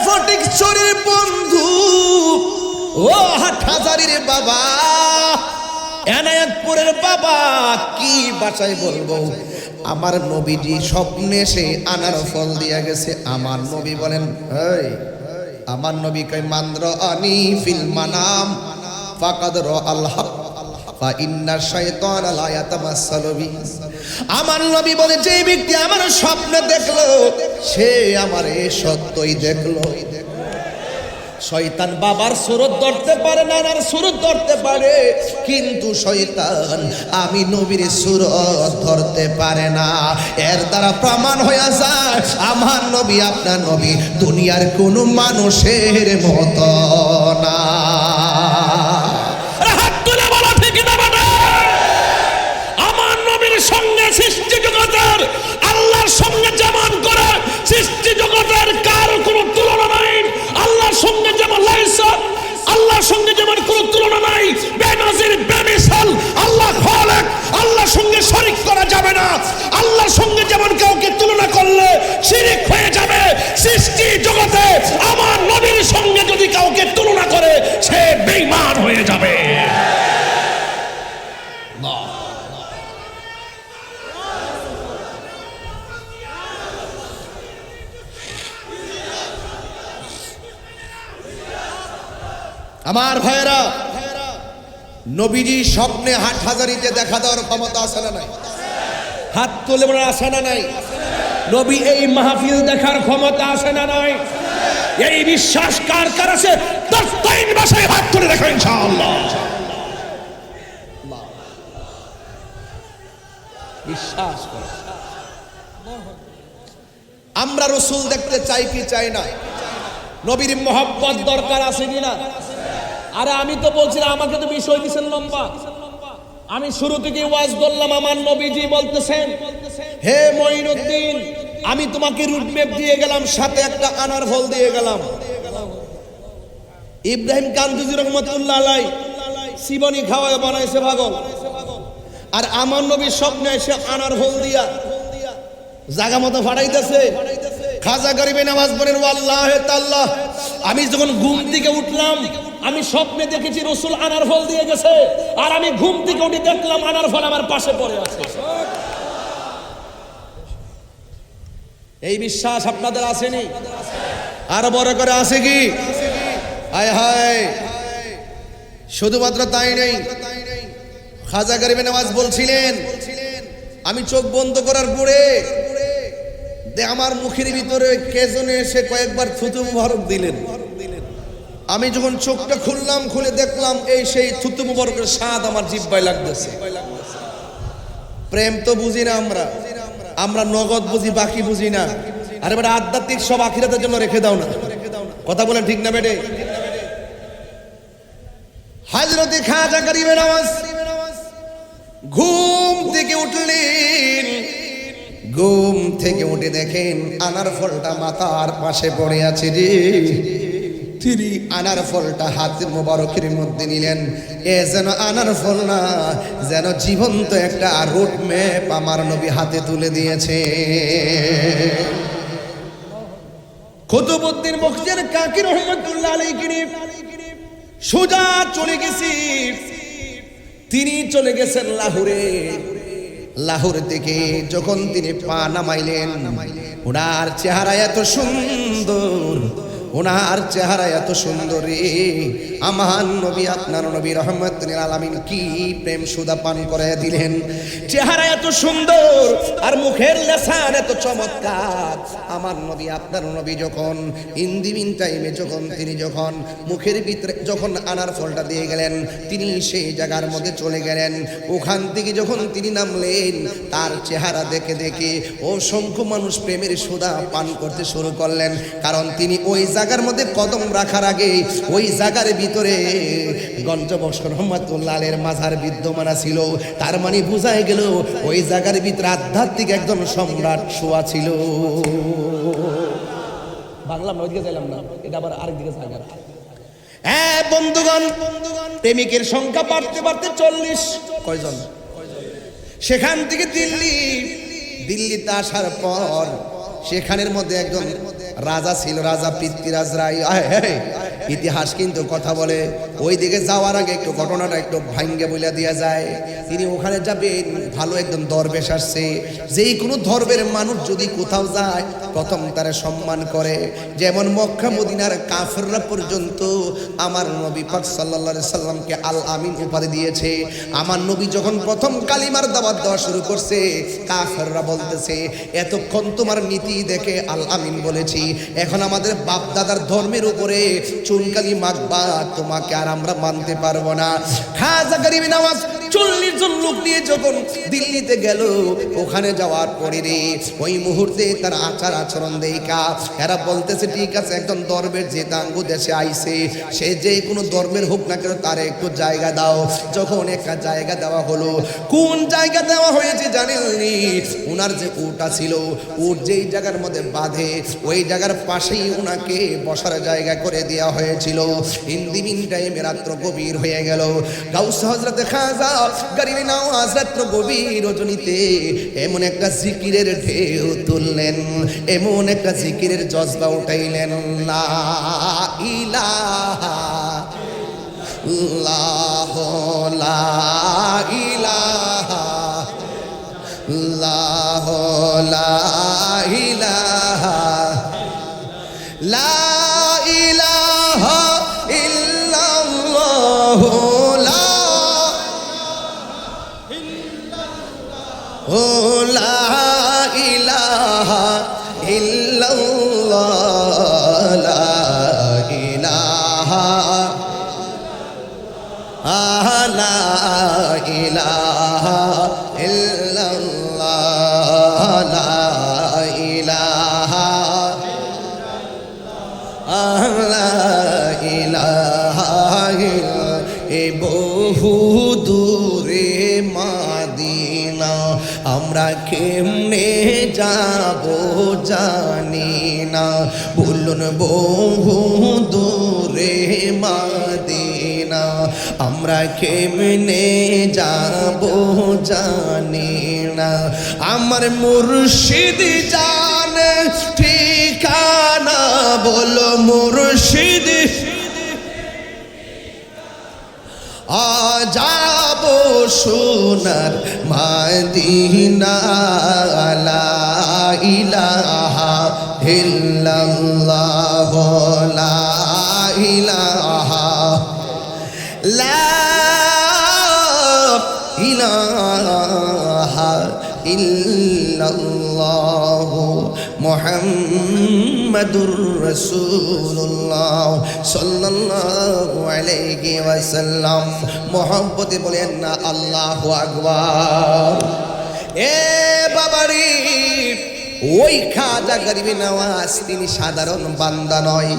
ফটিকছড়ির বন্ধু ও হাটহাজারীর বাবা এনায়েতপুরের বাবা কি বাঁচাই বলবো আমার নবীজি স্বপ্নে সে আনার ফল দিয়া গেছে আমার নবী বলেন এই আমার নবী কই মান্দ্র আনি ফিল মানাম ফাকাদ রাআল হক ফা ইন্না শাইতানা লা ইয়াতামাসসালু বি আমার নবী বলে যে ব্যক্তি আমার স্বপ্নে দেখলো সে আমারে সত্যই দেখলো শয়তান বাবার সুরত ধরতে পারে না নার সুরত ধরতে পারে কিন্তু শয়তান আমি নবীর সুরত ধরতে পারে না এর দ্বারা প্রমাণ হয়ে যায় আমার নবী আপনার নবী দুনিয়ার কোনো মানুষের মতো না হাত তুলে বলো ঠিক না বাবা আমার নবীর সঙ্গে সৃষ্টি জগতের আল্লাহর সঙ্গে যেমন করে সৃষ্টি জগতের কার কোনো তুলনা নাই আল্লাহর সঙ্গে যেমন লাইসা আল্লাহর সঙ্গে যেমন কোনো তুলনা নাই বেনজির বেমিসাল আল্লাহ খালেক আল্লাহর সঙ্গে শরীক করা যাবে না আল্লাহর সঙ্গে যেমন কাউকে তুলনা করলে শিরক হয়ে যাবে সৃষ্টি জগতে আমার নবীর সঙ্গে যদি কাউকে তুলনা করে সে বেঈমান হয়ে যাবে আমার ভাইরা নবীজি স্বপ্নে হাটহাজারীতে দেখা দেওয়ার ক্ষমতা আছে না নাই হাত তুলে বলার আছে না নাই নবী এই মাহফিল দেখার ক্ষমতা আছে না নাই এই বিশ্বাস কার কার আছে জমিন বাসায় হাত তুলে রাখো ইনশাআল্লাহ। বিশ্বাস করো, আমরা রাসূল দেখতে চাই কি চাই না? নবীর মহব্বত দরকার আছে কিনা? আরে আমি তো বলছিলাম, আমাকে তো বিষয় দিয়েছেন লম্বা। আমি শুরু থেকে ওয়াজ করলাম, আমার নবীজি বলতেছেন, হে মঈনুদ্দিন, আমি তোমাকে রুটম্যাপ দিয়ে গেলাম, সাথে একটা আনার ফল দিয়ে গেলাম। ইব্রাহিম কান্দুজি রহমতুল্লাহ আলাই সিবনি খাওয়ায় বানাইছে পাগল, আর আমার নবীর স্বপ্নে এসে আনার ফল দিয়া জায়গা মতো ফাটাইতেছে। খাজা গরিবে নামাজ পড়েন, ওয়াল্লাহে তাআলা আমি যখন ঘুম থেকে উঠলাম, আমি স্বপ্নে দেখেছি রাসূল আনার ফল দিয়ে গেছে, আর আমি ঘুম থেকে উঠে দেখলাম আনার ফল আমার পাশে পড়ে আছে। এই বিশ্বাস আপনাদের আসেনি? আর বড় করে আছে কি? হায় হায়, শুধুমাত্র তাই নেই, খাজা গরিবে নামাজ বলছিলেন, আমি চোখ বন্ধ করার পরে আমার মুখের ভিতরে কে যেন এসে কয়েকবার থুতু মুবারক দিলেন। আমি যখন চোখটা খুললাম, খুলে দেখলাম এই সেই থুতু মুবারকের স্বাদ আমার জিহ্বায় লাগতেছে। প্রেম তো বুঝি না আমরা নগদ বুঝি, বাকি বুঝি না। আরে বেটা, আধ্যাত্মিক সব আখিরাতের জন্য রেখে দাও না। কথা বলেন ঠিক না বেটে? হযরতে খাজা গরিবে নওয়াজ ঘুম থেকে উঠলেন, ঘুম থেকে উঠে দেখেন আনার ফলটা মাথার পাশে পড়ে আছে রে। তিনি আনার ফলটা হাতে মোবারকের মধ্যে নিলেন। এ যেন আনার ফল না, যেন জীবন্ত একটা রুট ম্যাপ আমার নবী হাতে তুলে দিয়েছে। কুতুবউদ্দিন বখতিয়ার কাকি রহমাতুল্লাহ আলাইহি সোজা চলে গেছি, তিনি চলে গেছেন লাহোরে। লাহোর থেকে যখন তিনি পা নামাইলেন, ওনার চেহারা এত সুন্দর, ওনার চেহারা এত সুন্দর রে। আমার নবী, আপনার নবী রহমাতুল আলামিন কি প্রেম সুধা পান করে দিলেন। চেহারা এত সুন্দর আর মুখের লেসান এত চমৎকার। আমার নবী, আপনার নবী যখন ইন্দিমিন টাইমে তিনি যখন মুখের ভিতরে যখন আনার ফলটা দিয়ে গেলেন, তিনি সেই জায়গার মধ্যে চলে গেলেন। ওখান থেকে যখন তিনি নামলেন, তার চেহারা দেখে দেখে অসংখ্য মানুষ প্রেমের সুধা পান করতে শুরু করলেন। কারণ তিনি ওই জায়গার মধ্যে কদম রাখার আগে ওই জায়গার ভিতরে গঞ্জবক্স রহমাতুল্লাহ আলাইহির মাজার বিদ্যমান ছিল। তার মানে বোঝাই গেল ওই জায়গার ভিতরে আধ্যাত্মিক একজন সম্রাট শোয়া ছিল। বাংলা নদীকে যাইলাম না, এটা আবার আরেকদিকে জায়গা। হ্যাঁ বন্ধুগণ, প্রেমিকের সংখ্যা বাড়তে বাড়তে 40। কয়জন? সেখান থেকে দিল্লিতে আসার পর সেখানের মধ্যে একজন রাজা ছিল, রাজা পৃথ্বীরাজ রায়। ইতিহাস কিন্তু কথা বলে। ওই দিকে যাওয়ার আগে একটু ঘটনাটা একটু ভাঙ্গে বলে দেওয়া যায়। তিনি ওখানে যাবেন, ভালো একদম দরবেশ আসছে। যেই কোনো ধর্মের মানুষ যদি কোথাও যায়, প্রথম তারা সম্মান করে। যেমন মক্কা মদিনার কাফেররা পর্যন্ত আমার নবী পাক সাল্লাল্লাহু আলাইহি সাল্লামকে আল আমিন উপাধি দিয়েছে। আমার নবী যখন প্রথম কালিমার দাওয়াত দেওয়া শুরু করছে, কাফেররা বলতেছে, এতক্ষণ তোমার নীতি দেখে আল আমিন বলেছি, এখন আমাদের বাপ দাদার ধর্মের উপরে চুনকালি মাখবা, তোমাকে আর আমরা মানতে পারবো না। খাজা গরিবে নওয়াজ 40 জন লোক নিয়ে যখন দিল্লিতে গেল, ওখানে যাওয়ার পরে রে ওই মুহূর্তে তার আচার আচরণ দেখা এরা বলতেছে, ঠিক আছে, একজন ধর্মের যে দাঙ্গু দেশে আইছে, সে যে কোনো ধর্মের হোক না কেন, তার একটু জায়গা দাও। যখন একটা জায়গা দেওয়া হলো, কোন জায়গা দেওয়া হয়েছে জানেননি? ওনার যে উটটা ছিল, উট যেই জায়গার মধ্যে বাঁধে, ওই জায়গার পাশেই ওনাকে বসার জায়গা করে দেওয়া হয়েছিল। ইন্দিমিন টাইমে রাত্র গভীর হয়ে গেল। গাউস হযরত খাজা গরিবে নওয়াজ রাত্র গভীর রজনীতে এমন একটা জিকিরের ঢেউ তুললেন, এমন একটা জিকিরের জজবা উঠাইলেন, লা ইলাহা ইল্লাল্লাহ, লা ইলাহা ইল্লাল্লাহ, লা ইলাহা লা ইলাহা ইল্লাল্লাহ, লা ইলাহা ইল্লাল্লাহ, লা ইলাহা ইলাহা ইল্লাল্লাহ লা ইলাহা লা ইলাহা এ বহু দূরে মাদিনা আমরা কেমনে যাব জানি না বলুন বহু দূরে মাদিনা আমরা কেমনে যাব জানি না আমার মুর্শিদ জানে ঠিকানা বলো মুর্শিদ যাব সোনার মদিনা লা ইলাহা ইল্লাল্লাহ লা ইলাহা ইল্লাল্লাহ মুহাম্মাদুর রাসূলুল্লাহ সাল্লাল্লাহু আলাইহি ওয়াসাল্লাম মোহাম্মতে বলেন না আল্লাহু আকবার এ বাবারি ওই খাজা গরিব নওয়াজ তিনি সাধারণ বান্দা নয়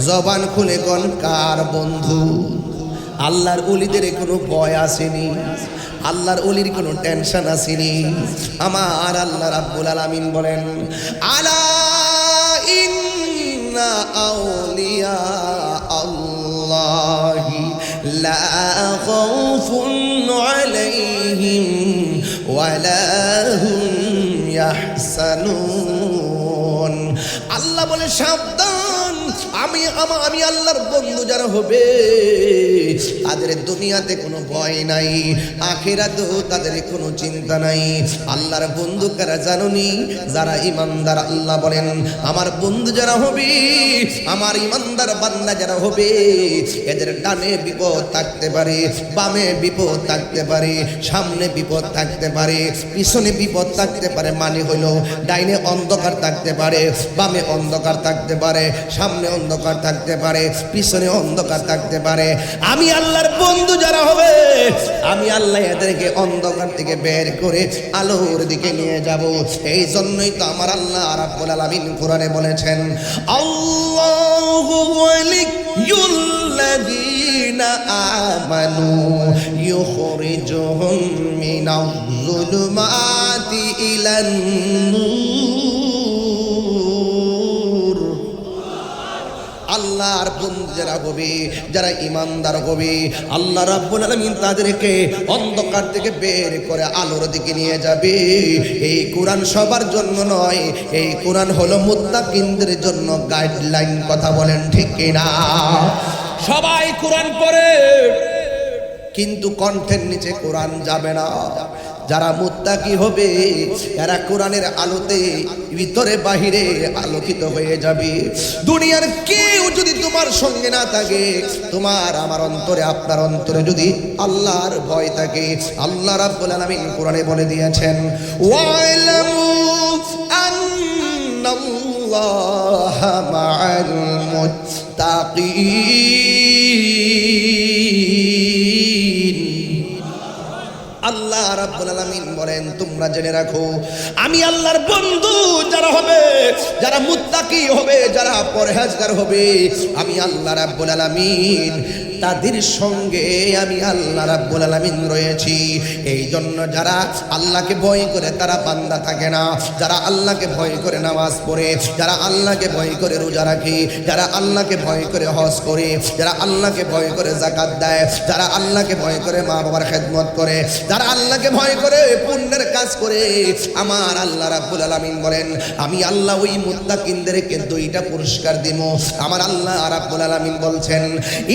জবান খুলে কোন কার বন্ধু আল্লাহর ওলিদের কোনো ভয় আসেনি আল্লাহর ওলির কোনো টেনশন আসেনি আমার আল্লাহ রাব্বুল আলামিন বলেন আলা ইন্না আউলিয়া আল্লাহি লা খাউফুন আলাইহিম ওয়ালা হুম ইয়াহসানুন আল্লাহ বলে সাবধান আমি আল্লাহর বন্ধু যারা হবে তাদের দুনিয়াতে কোনো ভয় নাই আখিরাতেও তাদের কোনো চিন্তা নাই আল্লাহর বন্ধু কারা জানুনি যারা ইমানদার আল্লাহ বলেন আমার বন্ধু যারা হবে আমার ইমানদার বান্দা যারা হবে এদের ডানে বিপদ থাকতে পারে বামে বিপদ থাকতে পারে সামনে বিপদ থাকতে পারে পিছনে বিপদ থাকতে পারে মানে হলো ডাইনে অন্ধকার থাকতে পারে বামে অন্ধকার থাকতে পারে সামনে অন্ধকার থাকতে পারে পিছনে অন্ধকার থাকতে পারে আমি আল্লাহর বন্ধু যারা হবে আমি আল্লাহ এদেরকে অন্ধকার থেকে বের করে আলোর দিকে নিয়ে যাব এই জন্যই তো আমার আল্লাহ রাব্বুল আলামিন কোরআনে বলেছেন আল্লাহু ওয়ালিয়ুল্লাযীনা আমানু ইউখরিজুহুম মিনাজ যুলুমাতি ইলান নূর আল্লাহর বন্ধু যারা হবে যারা ইমানদার হবে আল্লাহ রাব্বুল আলামিন তাদেরকে অন্ধকার থেকে বের করে আলোর দিকে নিয়ে যাবে এই কোরআন সবার জন্য নয় এই কোরআন হলো মুত্তাকিনদের জন্য গাইডলাইন কথা বলেন ঠিক কিনা সবাই কোরআন পড়ে কিন্তু কণ্ঠের নিচে কোরআন যাবে না যারা মুত্তাকি হবে এরা কোরআনের আলোতে ভিতরে বাহিরে আলোকিত হয়ে যাবে দুনিয়ার কেউ যদি তোমার সঙ্গে না থাকে তোমার আমার অন্তরে আপনার অন্তরে যদি আল্লাহর ভয় থাকে আল্লাহ রাব্বুল আলামিন কোরআনে বলে দিয়েছেন ওয়ালামু আন্নাল্লাহা মাআল মুত্তাকিন আল্লাহ রাব্বুল আলামিন বলেন তোমরা জেনে রাখো আমি আল্লাহর বন্ধু যারা হবে যারা মুত্তাকি হবে যারা পরহেজগার হবে আমি আল্লাহ রাব্বুল আলামিন তাদের সঙ্গে আমি আল্লাহ রাব্বুল আলামিন রয়েছি এই জন্য যারা আল্লাহকে ভয় করে তারা বান্দা থাকে না যারা আল্লাহকে ভয় করে নামাজ পড়ে যারা আল্লাহকে ভয় করে রোজা রাখে যারা আল্লাহকে ভয় করে হজ করে যারা আল্লাহকে ভয় করে যাকাত দেয় যারা আল্লাহকে ভয় করে মা বাবার খেদমত করে যারা আল্লাহকে ভয় করে পুণ্যের কাজ করে আমার আল্লাহ রাব্বুল আলামিন বলেন আমি আল্লাহ ওই মুত্তাকিনদেরকে দুইটা পুরস্কার দিব আমার আল্লাহ রাব্বুল আলামিন বলছেন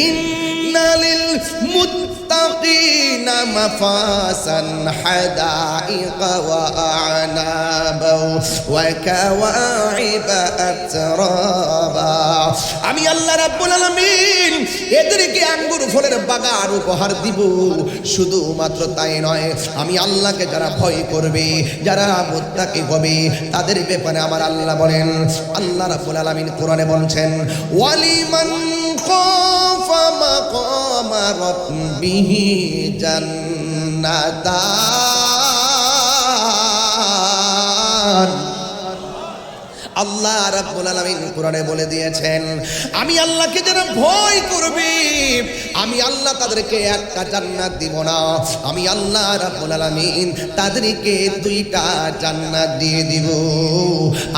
ইন্নালিল মুত্তাকিনা মাফাসান হাদাইকা ওয়া আ'নাবা ওয়া কাওয়াইবা আতরাবা আমি আল্লাহ রাব্বুল আলামিন এদেরকে আঙ্গুর ফলের বাগান উপহার দিব। শুধুমাত্র তাই নয়, আমি আল্লাহকে যারা ভয় করবে, যারা মুত্তাকি হবে, তাদের ব্যাপারে আমার আল্লাহ বলেন, আল্লাহ রাব্বুল আলামিন কোরআনে বলছেন, ওয়ালিমান খাফা মাকামা রাব্বিহি জান্নাতান। আল্লাহ রাব্বুল আলামিন কোরআনে বলে দিয়েছেন, আমি আল্লাহকে যারা ভয় করবে, আমি আল্লাহ তাদেরকে একটা জান্নাত দিব না, আমি আল্লাহ রাব্বুল আলামিন তাদেরকে দুইটা জান্নাত দিয়ে দিব।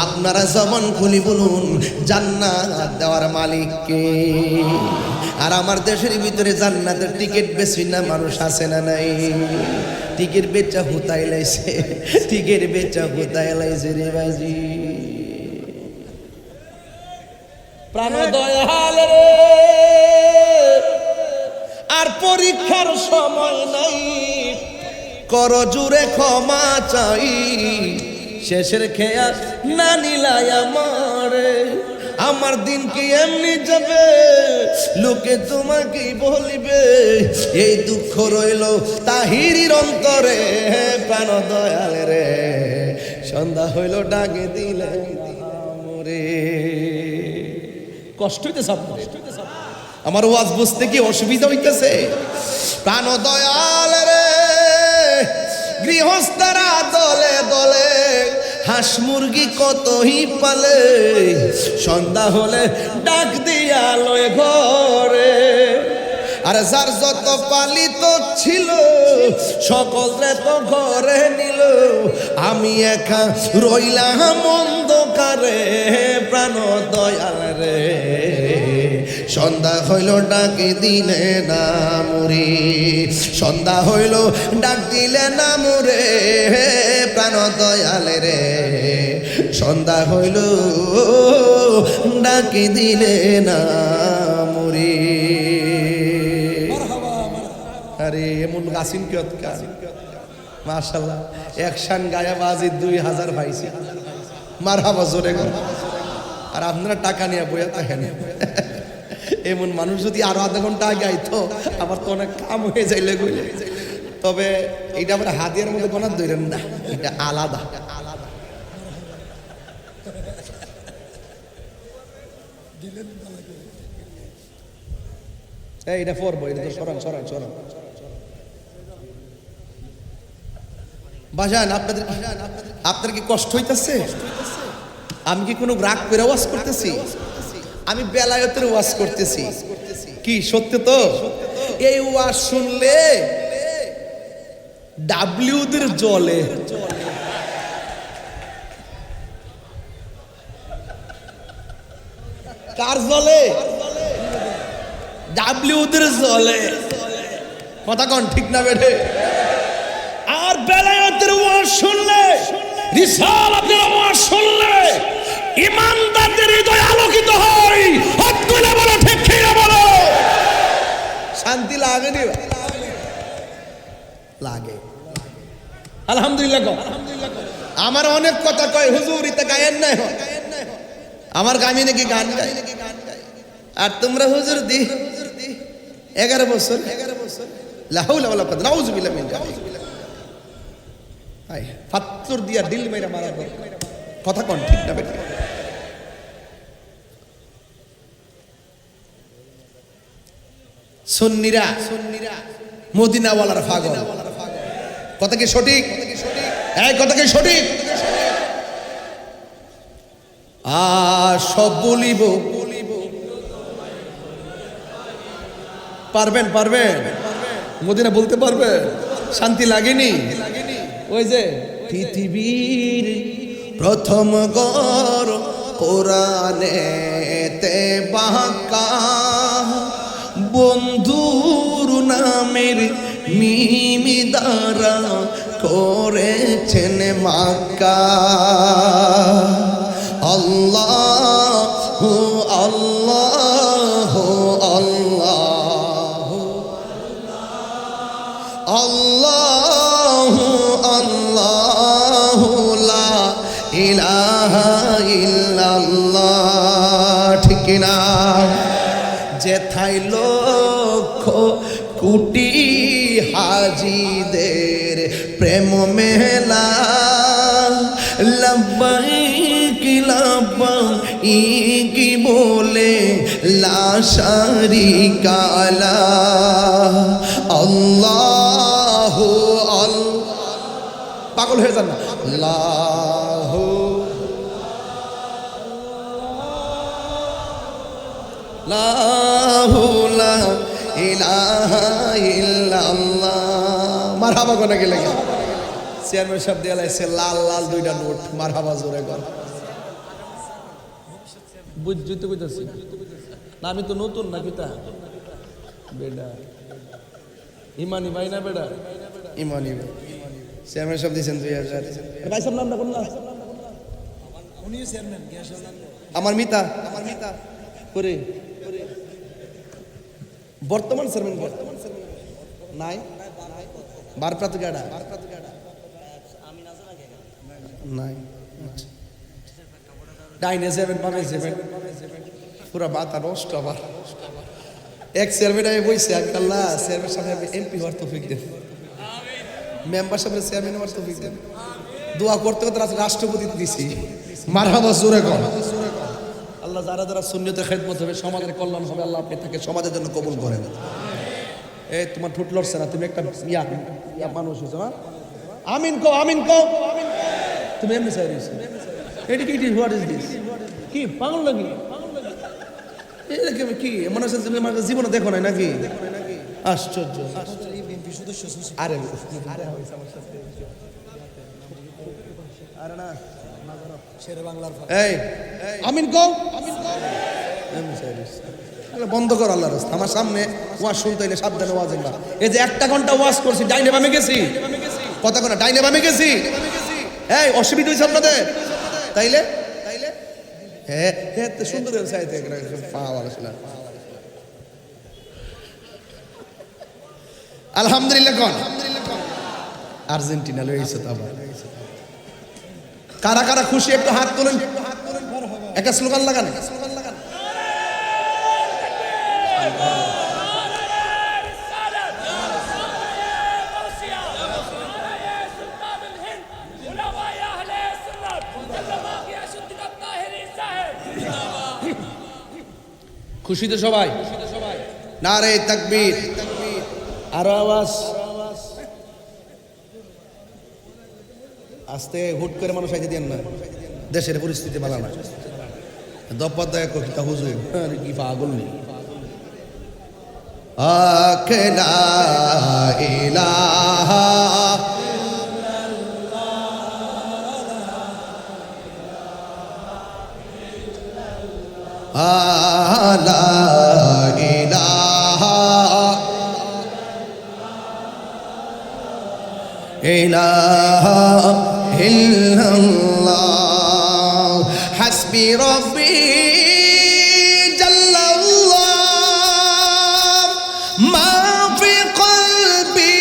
আপনারা জবান খুলে বলুন, জান্নাত দেওয়ার মালিক কে? আর আমার দেশের ভিতরে জান্নাতের টিকিট বেশি না মানুষ আছে না নাই? টিকিট বেচা হুতাই লাইছে, টিকিট বেচা হুতাই লাইছে রে বাজি। প্রাণ দয়াল রে, আর পরীক্ষার সময় নাই, কর জুড়ে ক্ষমা চাই, শেষের খেয়া না নিলাই আমারে, আমার দিন কি এমনি যাবে, লোকে তোমাকে বলিবে, এই দুঃখ রইল তাহিরির অন্তরে। প্রাণ দয়াল রে, সন্ধ্যা হইল ডাকে দিলে মোরে। কষ্ট হইতেছে আমার ওয়াজ বুঝতে কি অসুবিধা হইতেছে? প্রাণ দয়াল রে, গৃহস্থরা দলে দলে হাঁস মুরগি কতই পালে, সন্ধ্যা হলে ডাক দিয়া লয় ঘরে। আর যার যত পালিত ছিল সকলে তো ঘরে নিল, আমি একা রইলাম অন্ধকারে। প্রাণ দয়াল রে, সন্ধ্যা হইল ডাকে দিলে না মুরে, সন্ধ্যা হইল ডাক দিলে না মুরে। প্রাণ দয়াল রে, সন্ধ্যা হইল ডাকে দিলে না মুরে। আরে এমন গাছিন কিয়ৎকা, মাশাআল্লাহ, একশান গায়া বাজি 2000 পাইছি, মারহাবা জোরে গো। আর আপনারা টাকা নিয়ে বইয়া থাকেন। এমন মানুষ যদি আরো আধা ঘন্টা আগে আইতো, আমার তো অনেক কাম হয়ে যাইলে গইলে। তবে এইটা আমরা হাতিয়ার মধ্যে গোনা ধরেন না, এটা আলাদা। এইটা পড়বো, এটা তো সরান সরান সরান। বাজান আপনার কি কষ্ট হইতেছে? আমি কি কোনো রাগ করে ওয়াজ করতেছি? আমি বেলায়েতের ওয়াজ করতেছি। কি সত্য তো? এই ওয়াজ শুনলে ডাব্লিউদের জলে, কার জলে? ডাব্লিউদের জলে। কথা কন ঠিক না বেঠে? আর বেলায়েতের ওয়াজ শুনলে, রিসালাতের ওয়াজ শুনলে ইমানদারদের হৃদয় আলোকিত হয়। হাত তুলে বলো ঠিক কি না বলো? শান্তি লাগে নি? লাগে। আলহামদুলিল্লাহ গো। আমার অনেক কথা কয় হুজুর, ইতে গায়েন নাই হয়, আমার গামি নাকি গান গায়। আর তোমরা হুজুর দি 11 বছর লা হাওলা ওয়ালা কুওয়াতা নাউযুবিল্লাহ মিন যালিক। ফাত্তর দিয়া দিল মেরা মারা দরকার। কথা কোন ঠিক না বেটা? সুন্নিরা মদিনাওয়ালার পাগল। কথা কি সঠিক? এই কথা কি সঠিক? সব বলিব, পারবেন পারবেন? মদিনা বলতে পারবেন? শান্তি লাগেনি? ওই যে পৃথিবীর প্রথম ঘর কোরআনেতে বাঁকা, বন্ধুর নামের মিমি দ্বারা করেছেন মাক্কা। আল্লাহ আল্লাহ আল্লাহ আল্লাহ আল্লাহ লা ইলাহা ইল্লাল্লাহ। ঠিক না? যেথায় লোক কোটি হাজিদের প্রেম মেলা লব্বাইক লব্বাইক বলে লা শারিকা লাহ আল্লাহু আল্লাহ পাগল হয়ে যান না আল্লাহু লাহু লা ইলাহা ইল্লাল্লাহ মারহাবা কোনা গেলে চেয়ারম্যান সাহেব দিয়ে লাইছে লাল লাল দুইটা নোট মারহাবা জোরে কর বুঝতে কইতাছি না আমি তো নতুন না কিতা বেডা ইমানি ভাই না বেডা ইমানি ভাই চেয়ারম্যান সাহেব দিয়েছেন 2000 ভাই সাহেব নামটা কোন না উনি চেয়ারম্যান আমার মিতা করে বর্তমান চেয়ারম্যান নাই বারপ্রাত গাড়া নাই ডাইনে যাবেন বামে যাবেন পুরা মাথা নষ্ট আবার এক চেয়ারম্যান আমি বইছি আল্লাহ চেয়ারম্যান সাহেব এমপি হওয়ার তৌফিক দেন মেম্বার সাহেবের চেয়ারম্যান হওয়ার তৌফিক দেন দোয়া করতে করতে রাষ্ট্রপতি দিছি মারহাবা জোরে কর আল্লাহ যারা যারা সুন্নতে খেদমত হবে সমাজের কল্যাণ হবে আল্লাহ আপনি তাকে সমাজের জন্য কবুল করেন এই তোমার ঠোঁট লড়ছে না তুমি একটা ইয়া মানুষ হয়েছো না আমিন কো তুমি এমনি চাই রয়েছে এটা কি হোয়াট ইজ দিস কি পাগল নাকি কি মনে হচ্ছে তুমি আমার জীবনে দেখো নাই নাকি আশ্চর্য আরে আরে না এই আমিন কও বন্ধ কর আল্লাহর রাস্তা আমার সামনে ওয়াজ শুনতে হইলে সাবধানে ওয়াজ না এই যে 1 ঘন্টা ওয়াজ করছি ডাইনে বামে গেছি কথা কোনা ডাইনে বামে গেছি এই অসুবিধা হইছে আপনাদের তাইলে হ্যাঁ তো সুন্দর চাইতে পাওয়া ছিল আলহামদুলিল্লাহ কোন আর্জেন্টিনা লইছে তো আবার কারা কারা খুশি একটু হাত তোলেন একটা স্লোগান লাগান খুশি তো সবাই নারে তাকবীর আর আওয়াজ আস্তে হুট করে মানুষ আইতে দেন না দেশের পরিস্থিতি ভালো না দপ্পর দয়া কবিতা হুজুর কি পাগল নেই আকেলা ইলাহা লা ইলাহা ইলাহা ইল্লাল্লাহ হাসবি রব্বি জাল্লাল্লাহ মা ফি কলবি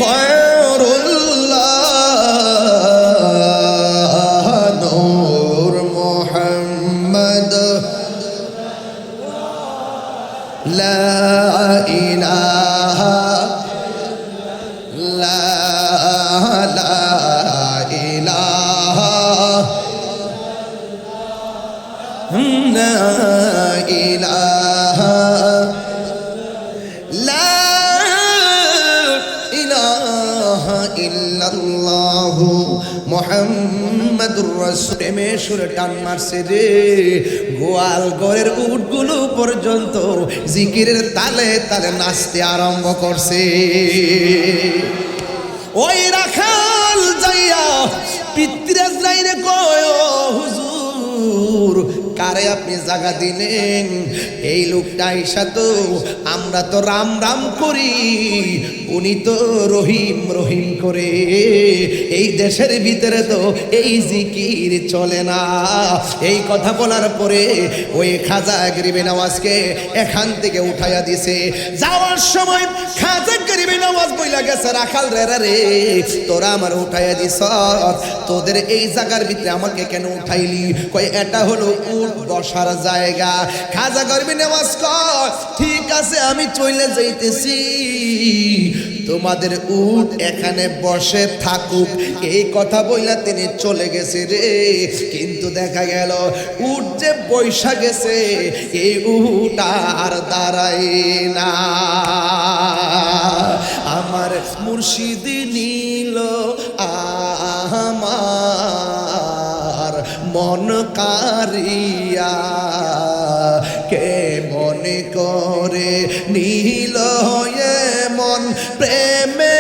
গায়রুল্লাহ নূর মুহাম্মদ লা ইলাহা মুহাম্মাদুর রাসূল মেশুরে টান মারছে রে গোয়াল ঘরের উটগুলো পর্যন্ত জিকিরের তালে তালে নাচতে আরম্ভ করছে ওই রাখাল যাইয়া পিতৃজ যাইরে কয় হুজুর কারে আপনি জায়গা দিলেন এই লোকটা আইসা তো আমরা তো রাম রাম করি উনি তো রহিম রহিম করে এই দেশের ভিতরে তো এই জিকির চলে না এই কথা বলার পরে ওই খাজা গরিবে নওয়াজকে এখান থেকে উঠাইয়া দিছে যাওয়ার সময় খাজা গরিবে নওয়াজ বইলা গেছে রাখাল রে রে তোরা আমার উঠাইয়া দিছ তোদের এই জায়গার ভিতরে আমাকে কেন উঠাইলি কয় এটা হলো উট বসার জায়গা। খাজা গরিবে নামাজ কয় ঠিক আছে আমি চলে যাইতেছি, তোমাদের উট এখানে বসে থাকুক। এই কথা বইলা তিনি চলে গেছে রে। কিন্তু দেখা গেল উট যে বৈশা গেছে, এই উট আর দাঁড়ায় না। আমার মুর্শিদ নীল আমার মন কারিয়া, কে মনে করে নীল মন প্রেমে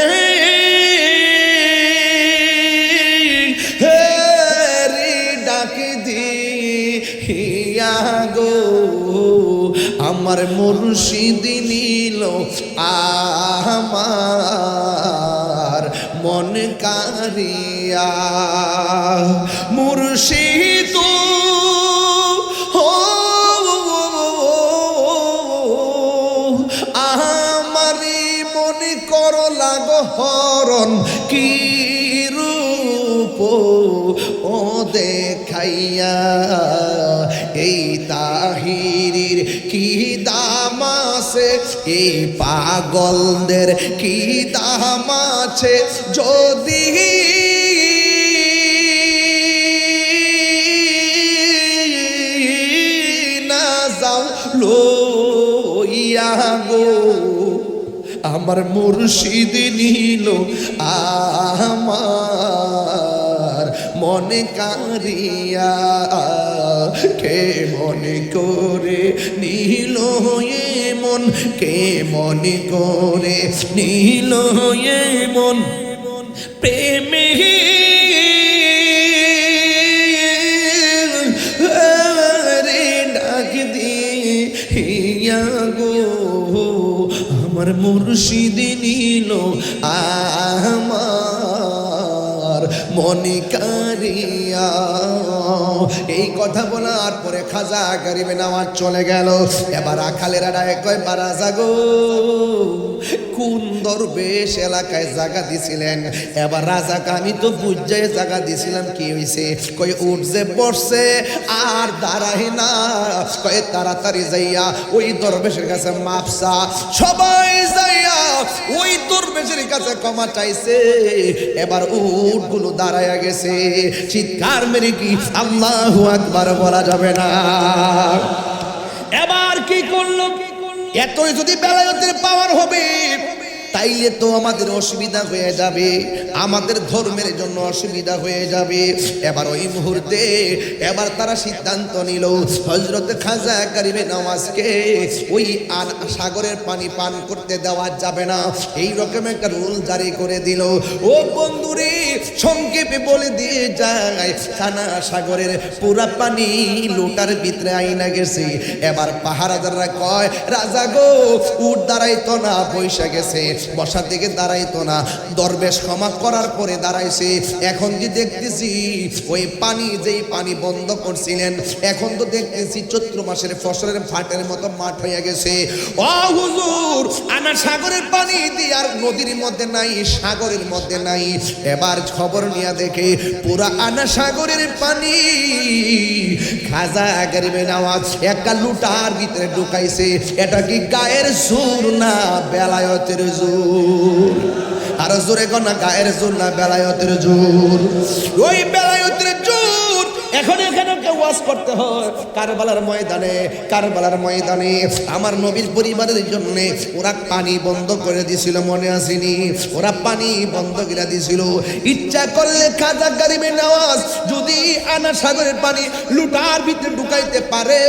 ডাক দিয়া গো। আমার মুর্শিদ নীল আমার মন কারিয়া, মুর্শিদ আমারি মনে করো লাগো হরণ কি রূপ ও দেখাইয়া, এই তাহিরির কি দাম আছে, এই পাগলদের কি দাম আছে, যদি না যাও লইয়া গো। আমার মুর্শিদ নীল আমার মনে কারিয়া, কে মনে করে নীল মন, কে মনে করে নীল মন প্রেমে ডাক দিয়া গো। আমার মুর্শিদ নীল আমার মনে কারিয়া। এই কথা বলার পরে খাজা গরিবে নামাজ চলে গেল। এবার আখালেরা ডাকে কয় বারাজা গো, কোন দরবেশ এলাকায় জায়গা দিছিলেন? এবার রাজাকে আমি তো বুঝাই জায়গা দিছিলাম, কি হইছে? কয় উঠ যে বসছে আর দাঁড়াই না, কয় তাড়াতাড়ি যাইয়া ওই দরবেশের কাছে মাপসা। সবাই যাইয়া ওই দরবেশের কাছে ক্ষমা চাইছে। এবার উটগুলো দাঁড়াইয়া গেছে। চিৎকার মেরে কি আল্লাহু আকবার বলা যাবে না? এবার কি করলো? এতই যদি বেলায়েতের পাওয়ার হবে তাইলে তো আমাদের অসুবিধা হয়ে যাবে, আমাদের ধর্মের জন্য অসুবিধা হয়ে যাবে। এবার ওই মুহূর্তে এবার তারা সিদ্ধান্ত নিল হযরত খাজা গরিবে নওয়াজকে ওই সাগরের পানি পান করতে দেওয়া যাবে না, এই রকম একটা রুল জারি করে দিল। ও বন্ধুরে, সংক্ষেপে বলে দিয়ে যায়, কানা সাগরের পুরা পানি লোটার ভিতরে আইনা গেছে। এবার পাহারাদাররা কয় রাজা গো, উট দাঁড়াইতো না, বৈশা গেছে, বসার দিকে দাঁড়াইতো না। দরবেশ ক্ষমা করার পরে দাঁড়াইছে। এখন যে দেখতেছি ওই পানি, যেই পানি বন্ধ করছিলেন, এখন তো দেখতেছি চৈত্র মাসের ফসলের ফাটের মতো মাঠ হয়ে গেছে। ও হুজুর, আনা সাগরের পানি দিয়ে আর নদীর মধ্যে নাই, সাগরের মধ্যে নাই। এবার খবর নিয়ে দেখে পুরা আনা সাগরের পানি খাজা গরিবে নওয়াজ একটা লুটার ভিতরে ঢুকাইছে। এটা কি গায়ের জোর না বেলায়েতের জোর? আর জোরে কোনা গায়ের জোর না বেলায়েতের জোর? ওই বেলায়েতের জোর। এখন এখানে ওয়াজ করতে হয় কারবালার ময়দানে। কারবালার ময়দানে আমার নবীর পরিবারের জন্য ওরা পানি বন্ধ করে দিছিল, মনে আসেনি? ওরা পানি বন্ধ করে দিছিল। ইচ্ছা করলে খাজা গরিবে নওয়াজ যদি আনা সাগরের পানি লুটার ভিতরে ঢুকাইতে পারে,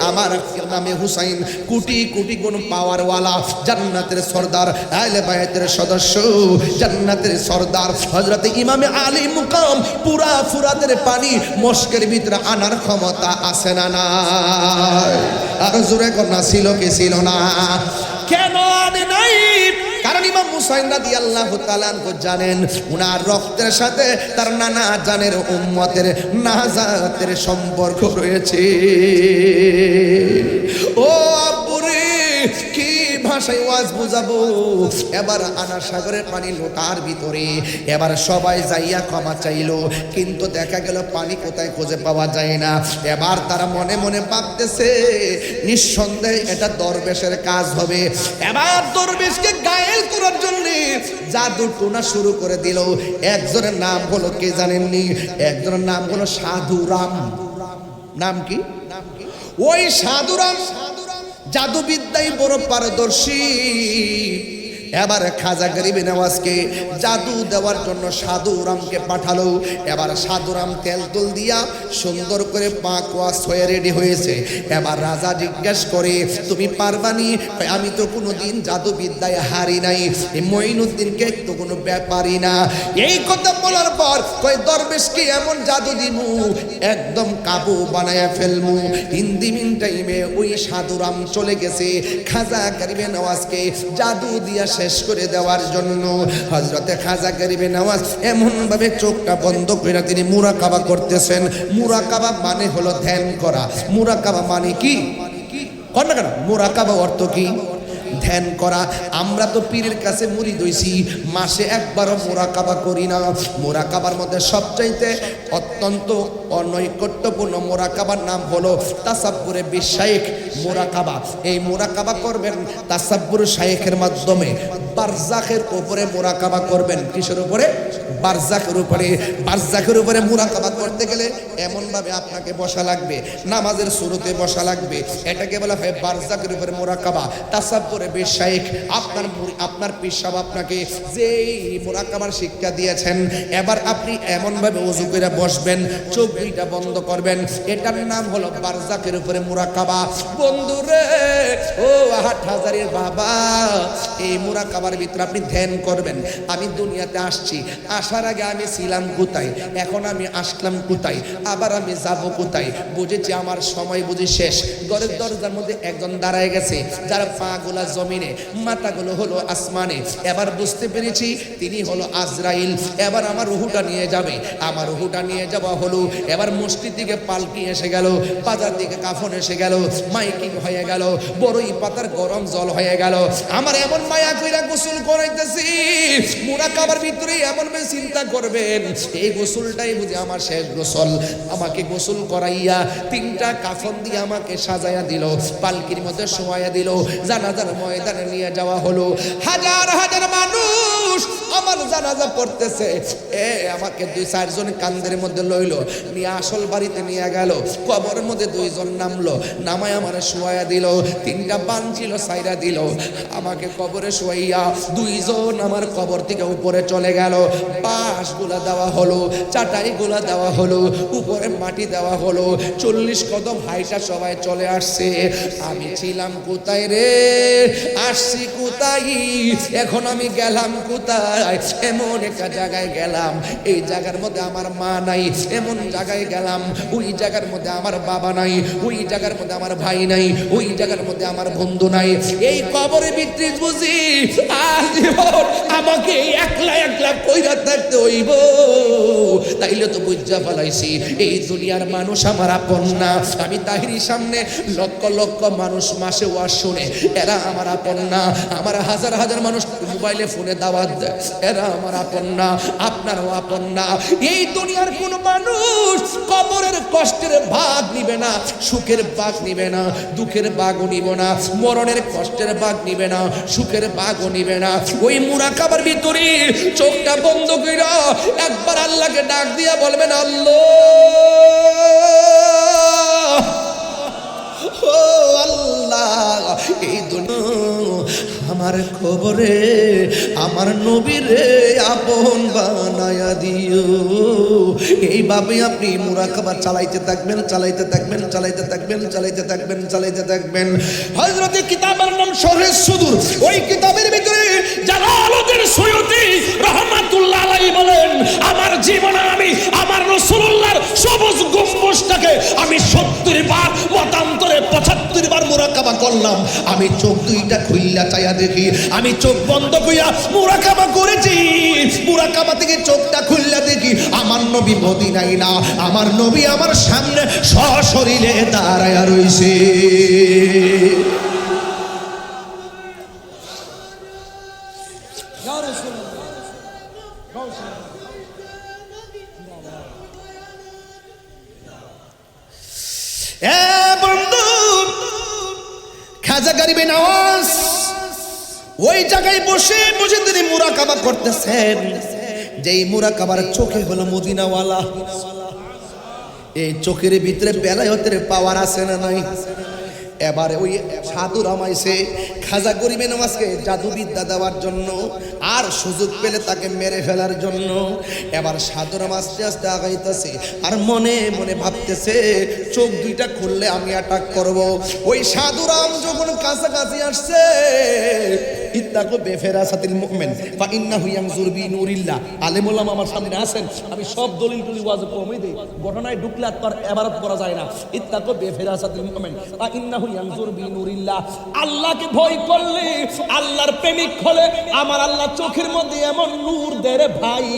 আমার নামে হুসাইন কোটি কোটি গুণ পাওয়ারওয়ালা জান্নাতের সর্দার, আহলে বায়তের সদস্য, জান্নাতের সর্দার হযরত ইমামে আলী মুকাম পুরা ফুরাতের পানি মস্কের ভিতরে আনার ক্ষমতা আছে না নাই? আর জোরে কন্যা ছিল কি ছিল না? কেন আনে নাই? কারণ ইমাম হুসাইন রাদিয়াল্লাহু তাআলা আনহু জানেন উনার রক্তের সাথে তার নানা জানের উম্মতের নাজাতের সম্পর্ক রয়েছে। ও আব্বুরে, কি ভাষায় ওয়াজ বুঝাবো। এবার আনা সাগরের পানি লোটার ভিতরে, এবার সবাই যাইয়া ক্ষমা চাইলো, কিন্তু দেখা গেল পানি কোথায় খুঁজে পাওয়া যায় না। এবার তারা মনে মনে ভাবতেছে নিঃসন্দেহে এটা দরবেশের কাজ হবে। এবার দরবেশকে গায়েল করার জন্য জাদু টোনা শুরু করে দিল। একজনের নাম হলো কে জানেননি? একজনের নাম হলো সাধুরাম। নাম কি? ওই সাধুরাম জাদুবিদ্যায় বড় পারদর্শী। এবার খাজা গরিব নওয়াজকে জাদু দেওয়ার জন্য সাধুরামকে পাঠালো। এবার সাধুরাম তেল তুল দিয়া সুন্দর করে পাক ওয়াশ হয়ে রেডি হয়েছে। এবার রাজা জিজ্ঞেস করে তুমি পারবানি? আমি তো কোনোদিন জাদুবিদ্যায় হারি নাই, মঈনুদ্দিনকে তো কোনো ব্যাপারই না। এই কথা বলার পর কই দরবেশকে এমন জাদু দিমু একদম কাবু বানায়া ফেলমু। হিন্দি মিন টাইমে ওই সাধুরাম চলে গেছে খাজা গরিব নওয়াজকে জাদু দিয়া শেষ করে দেওয়ার জন্য। হযরতে খাজা গরিব নওয়াজ এমন ভাবে চোখটা বন্ধ করে তিনি মুরাকাবা করতেছেন। মুরাকাবা মানে হলো ধ্যান করা। মুরাকাবা মানে কি? কোন না কেন মুরাকাবা অর্থ কি? ধ্যান করা। আমরা তো পীরের কাছে মুরিদ হইছি, মাসে একবারও মুরাকাবা করি না। মুরাকাবার মধ্যে সবচাইতে অত্যন্ত অনৈকট্যপূর্ণ মুরাকাবার নাম হলো তাসাব্বুরে বিশাইখ মুরাকাবা। এই মুরাকাবা করবেন তাসাব্বুর শাইখের মাধ্যমে। বারজাখের উপরে মুরাকাবা করবেন। কিসের উপরে? বারজাখের উপরে। বারজাখের উপরে মুরাকাবা করতে গেলে এমন ভাবে আপনাকে বসা লাগবে, নামাজের শুরুতে বসা লাগবে। এটাকে বলা হয় বারজাখের উপরে মুরাকাবা। তাসাব্বুরে বিশাইখ আপনার পীর সাহেব আপনাকে যেই মুরাকাবার শিক্ষা দিয়েছেন, এবার আপনি এমন ভাবে ওযু করে বসবেন, চোখ দুইটা বন্ধ করবেন। এটার নাম হলো বারজাখের উপরে মুরাকাবা। বন্ধুরে ও হাটহাজারীর বাবা, এই মুরাকাবার ভিতরে আপনি ধ্যান করবেন। আমি দুনিয়াতে আসছি, আসার আগে আমি ছিলাম কোথায়, এখন আমি আসলাম কোথায়, আবার আমি যাব কোথায়। বুঝেছি আমার সময় বুঝি শেষ। ঘরের দরজার মধ্যে একজন দাঁড়ায় গেছে, যার পা গুলা জমিনে, মাথাগুলো হলো আসমানে। এবার বুঝতে পেরেছি তিনি হলো আজরাইল। এবার আমার রুহুটা নিয়ে যাবে। আমার রুহুটা নিয়ে যাওয়া হলো। এবার মসজিদ দিকে পালকি এসে গেল, বাজার দিকে কাফন এসে গেল, মাইকিং হয়ে গেল, বড়ই পাতার গরম জল হয়ে গেল। আমার এমন মায়া কইরা গোসল করাইতেছি। মুরাকাবার ভিতরে এমন ভাবে চিন্তা করবেন এই গোসলটাই বুঝি আমার শেষ গোসল। আমাকে গোসল করাইয়া তিনটা কাফন দিয়ে আমাকে সাজাইয়া দিল, পালকির মধ্যে শোয়াইয়া দিল, জানাজার ময়দানে নিয়ে যাওয়া হলো। হাজার হাজার মানুষ আমার জানাজা পড়তেছে। আমাকে 2-4 জন কান্দের মধ্যে লইলো, নিয়ে আসল বাড়িতে নিয়ে গেল। কবরের মধ্যে 2 জন নামলো, নামায় আমার শোয়াইয়া দিল। 3টা বান ছিল সাইরা দিল। আমাকে কবরে শোয়াইয়া 2 জন আমার কবর থেকে উপরে চলে গেল। বাঁশ গুলা দেওয়া হলো, চাটাই গুলা দেওয়া হলো, উপরে মাটি দেওয়া হলো। 40 কদম হাইটা সবাই চলে আসছে। আমি ছিলাম কোথায় রে, আসছি কোথায়, এখন আমি গেলাম কোথায়? এমন একটা জায়গায় গেলাম, এই জায়গার মধ্যে আমার মা নাই। এমন জায়গায় গেলাম, ওই জায়গার মধ্যে আমার বাবা নাই, ওই জায়গার মধ্যে আমার ভাই নাই, ওই জায়গার মধ্যে আমার বন্ধু নাই। এই কবরে ভিতরে বুঝি আজীবন আমাকে একলা একলা কইরা থাকতে হইব। তাইলে তো বুঝা ফেলাইছি এই দুনিয়ার মানুষ আমার আপন না। আমি তাহিরির সামনে লক্ষ লক্ষ মানুষ মাসে ওয়াজ শুনে, এরা আমার আপন না। আমার হাজার হাজার মানুষ মোবাইলে ফোনে দাওয়াত দেয়, এরা আমার আপন না, আপনারও আপন না। এই দুনিয়ার কোন মানুষ কবরের কষ্টের ভাগ নিবে না, সুখের ভাগ নিবে না, দুঃখের ভাগও নিব না, মরণের কষ্টের ভাগ নিবে না, সুখের ভাগও নিবে না। ওই মুরাকাবার ভিতরে চোখটা বন্ধ কইরা একবার আল্লাহকে ডাক দিয়া বলবেন, আল্লাহ, ও আল্লাহ, এই আমার খবরে আমার নবীরে আপন বানায়া দিও। এইভাবে আপনি মুরাকাবা চালাইতে থাকবেন, চালাইতে থাকবেন, চালাইতে থাকবেন, চালাইতে থাকবেন, চালাইতে থাকবেন। হযরতে কিতাবের নাম শরহে সুদূর। ওই কিতাবের ভিতরে জালালউদ্দিন সৈয়দী রাহমাতুল্লাহ আলাইহি বলেন, আমার জীবনে আমি আমার রাসূলুল্লাহর সবুজ গম্বুজটাকে আমি 70 বার মতান্তরে 75 বার মুরাকাবা করলাম। আমি চোখ দুইটা খুইলা চাইয়া দেখি, আমি চোখ বন্ধ কইরা মুরাকাবা করেছি। মুরাকাবা থেকে চোখটা খুইলা দেখি আমার নবী মদিনায় না, আমার নবী আমার সামনে সশরীরে দাঁড়ায়া রইছে। বন্ধু, খাজা গরিবে নওয়াজ ওই জায়গায় বসে বসে তিনি মুরাকাবা করতেছেন। যেই মুরাকাবার চোখে হলো মদিনাওয়ালা। এই চোখের ভিতরে বেলায়েতের পাওয়ার আছে না নাই? এবারে ওই সাধু রামাইছে খাজা গরিবে নওয়াজকে জাদুবিদ্যা দেওয়ার জন্য আর সুযোগ পেলে তাকে মেরে ফেলার জন্য। এবার সাধু রাম আস্তে আস্তে আগাইতেছে আর মনে মনে ভাবতেছে চোখ দুইটা খুললে আমি অ্যাটাক করব। ওই সাধু রাম যখন কাছাকাছি আসছে, ইত্তাকু বেফেরাসাতিল মুমিন ফা ইন্নাহু ইয়ানজুর বিনুরিল্লাহ। আলেম ওলামা আমার সামনে আছেন, আমি সব দলিল টুলি ওয়াজ কমই দেই, ঘটনায় ঢুকলে আর এবারত করা যায় না। ইত্তাকু বেফেরাসাতিল মুমিন ফা ইন্নাহু ইয়ানজুর বিনুরিল্লাহ। আল্লাহকে ভয় করলে, আল্লাহর প্রেমিক হলে আমার আল্লাহ চোখের মধ্যে এমন নূর দেয় রে ভাই,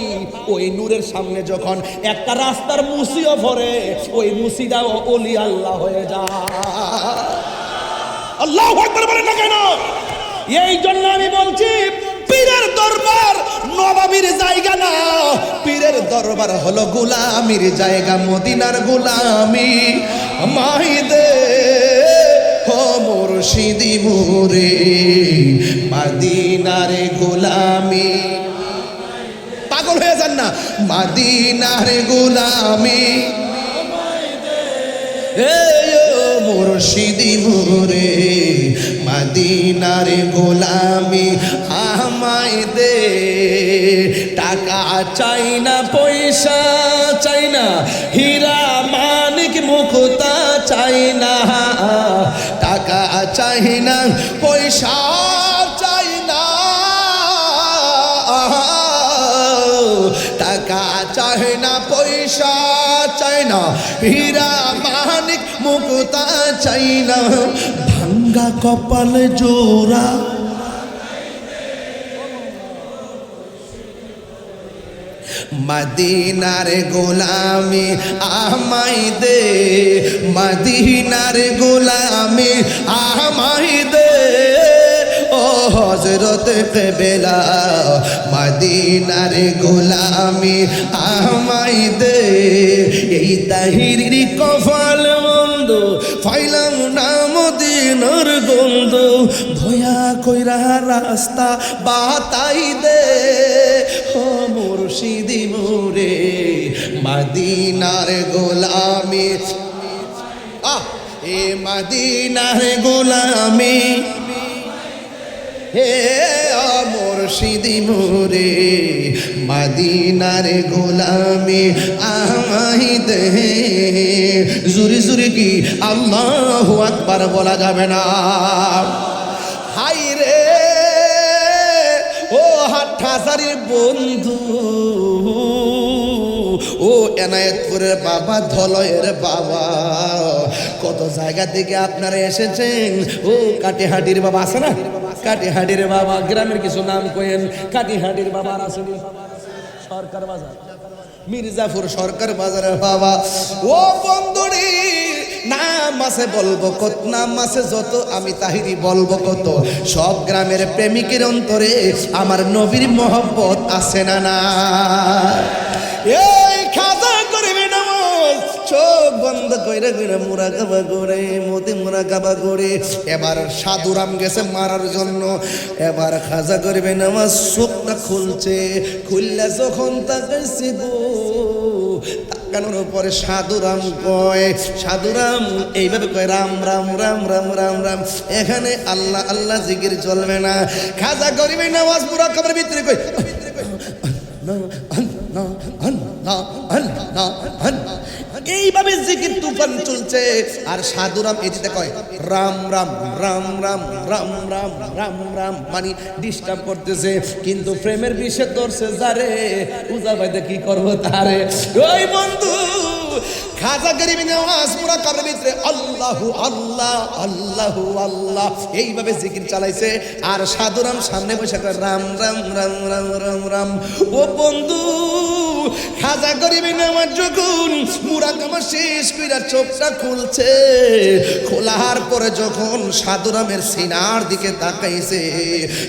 ওই নূরের সামনে যখন একটা রাস্তার মুসিও ভরে, ওই মুসিটাও ওলি আল্লাহ হয়ে যায়। আল্লাহু আকবার বলেন না কেন? এই জন্য আমি বলছি পীরের দরবার নবাবীর জায়গা না, পীরের দরবার হলো গোলামির জায়গা। মদিনার গোলামি মাহিদে ও মুর্শিদি মুরে, মদিনার গোলামি। পাগল হয়ে যান না, মদিনার গোলামি মুর্শিদি মুরে, মদিনার গোলামি আমায় দে। টাকা চাই না, পয়সা চাই না, হীরা মানিক মুক্তা চাই না। টাকা চাই না, পয়সা চাই না, টাকা চাই না, পয়সা চাই না, হীরা মানিক মুক্তা চাই না। ভাঙ্গা কপাল জোড়া মদিনার গোলামি আমায় দে, মদিনার গোলামি আমায় দে। ও হযরত কেবেলা মদিনার গোলামি আমায় দে। এই তাহিরির কপাল মন্দ ফাইলাম না মদিনার গন্ধ, দয়া কইরা রাস্তা বাতাই দে। ও মুর্শিদি মুরে, মদিনার গোলামি এ মদিনার গোলামি হে মুর্শিদি মুরে, মদিনার গোলামি আমায় দে। জুরি জুরি কি আল্লাহু আকবার বলা যাবে না? হাই রে ও হাটহাজারির বন্ধু, ও এনায়েতপুরের বাবা, ধলয়ের বাবা, কত জায়গা থেকে আপনারা এসেছেন। ও কাটিহাটির বাবা আছে না? কাটিহাটির বাবা, গ্রামের কিছু নাম কইেন। কাটিহাটির বাবা আছে সরকার বাজার, মির্জাপুর সরকার বাজারের বাবা। ও বন্ধুরি, নাম আছে বলবো কত, নাম আছে যত, আমি তাহিরি বলবো কত। সব গ্রামের প্রেমিকের অন্তরে আমার নবীর মহব্বত আছে না না? এই খাজা গরিবে নওয়াজ চোখ বন্ধ কইরা কইরা মুরাকাবা করে, মতি মুরাকাবা করে। এবার সাধুরাম গেছে মারার জন্য। এবার খাজা গরিবে নওয়াজ চোখটা খুলছে, খুললে যখন তাকাইছে গো, তাকানোর পরে সাধুরাম কয়, সাধুরাম এইভাবে কয় রাম রাম রাম রাম রাম রাম। এখানে আল্লাহ আল্লাহ জিকির চলবে না। খাজা গরিবে নওয়াজ মুরাকাবার ভিতরে কয় এইভাবে জিকির তুফান চলছে। আর সাধুরাম এদিকে কয় রাম রাম রাম রাম রাম রাম রাম রাম, মানে ডিস্টার্ব করতেছে। কিন্তু প্রেমের বিষে ধরছে যারে, পূজা বাইতে কি করবো তারে। ওই বন্ধু খাজা গরিবে নওয়াজ মুরাকাবার ভিতরে আল্লাহু আল্লাহ আল্লাহু আল্লাহ এইভাবে জিকির চালাইছে। আর সাধুরাম সামনে বসে রাম রাম রাম রাম রাম রাম। ও বন্ধু খাজা গরিবে নামাজ যখন মুরাকাবা শেষ করে চোখটা খুলছে, খোলার পরে যখন সাধুরামের সিনার দিকে তাকাইছে,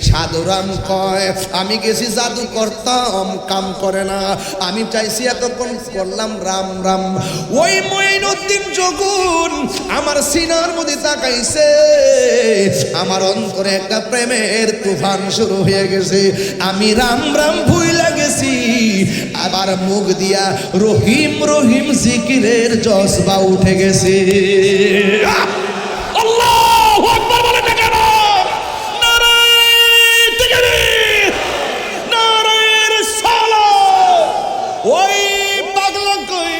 সাধুরাম কয় আমি গেছি জাদু করতাম, কাম করে না, আমি চাইছি এতক্ষণ করলাম রাম রাম। ওই মঈনুদ্দিন যখন আমার সিনার মধ্যে তাকাইছে, আমার অন্তরে একটা প্রেমের তুফান শুরু হয়ে গেছে। আমি রাম রাম ভুইলা গেছি, আবার মুখ দিয়া রহিম রহিম জিকিরের জজবা উঠে গেছে। আল্লাহু আকবার বলে না কেন? নারায়ে তাকবীর, নারায়ে রিসালাত। ওই পাগলা কই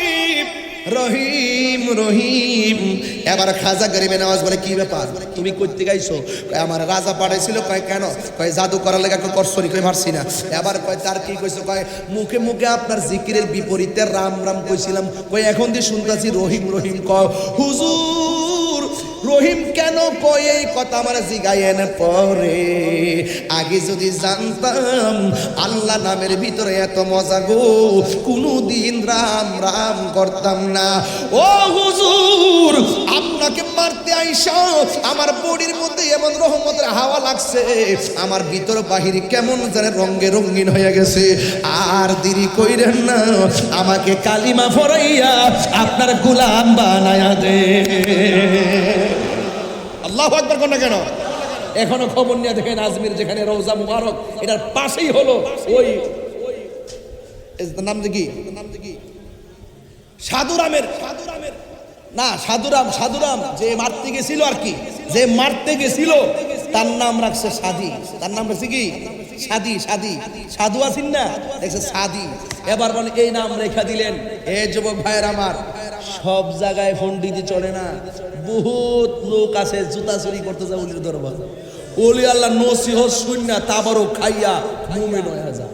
রহিম রহিম। এবার খাজা গরিবে নওয়াজ বলে কি ব্যাপার, তুমি কইতে গাইছো? আমার রাজা পাঠাইছিল। কয় কেন? কয় জাদু করার লাগা করছরি, কই মারছি না। এবার কয় তার কি কইছো? কয় মুখে মুখে আপনার জিকিরের বিপরীতে রাম রাম কইছিলাম। কয় এখন দিয়ে শুনতাছি রহিম রহিম। কয় হুজুর রহিম কেন কয় এই কথা আমার জিগায়েন পরে, আগে যদি জানতাম আল্লাহ নামের ভিতরে এত মজা গো, কোনদিন রাম রাম করতাম না। ও হুজুর আপনাকে মারতে আইসা আমার বডির মধ্যে এমন রহমতের হাওয়া লাগছে, আমার ভিতর বাহির কেমন জানে রঙে রঙিন হয়ে গেছে। আর দেরি কইরেন না, আমাকে কালিমা পড়াইয়া আপনার গোলাম বানায়া দে। আল্লাহু আকবার কোন কেন? এখনো খবর নিয়ে দেখেন আজমির যেখানে রওজা মুবারক, এটার পাশেই হলো ওই নাম কি সাধুরামের না সাধুরাম যে মারতে গেছিল আর কি, যে মারতে গেছিল তার নাম রাখছে সাদি। তার নাম রাখছে কি? সাদি। সাধু আছেন না, দেখছে সাদি। এবার বলেন এই নাম রেখা দিলেন। এ যুবক ভাইয়ের আমার, সব জায়গায় ফন্ডিতি চলে না। বহুত লোক আছে জুতা চুরি করতে যায় ওলির দরবার। ওলি আল্লাহ নসিহত শুননা তাবারও খাইয়া মুমিন হয়ে যায়।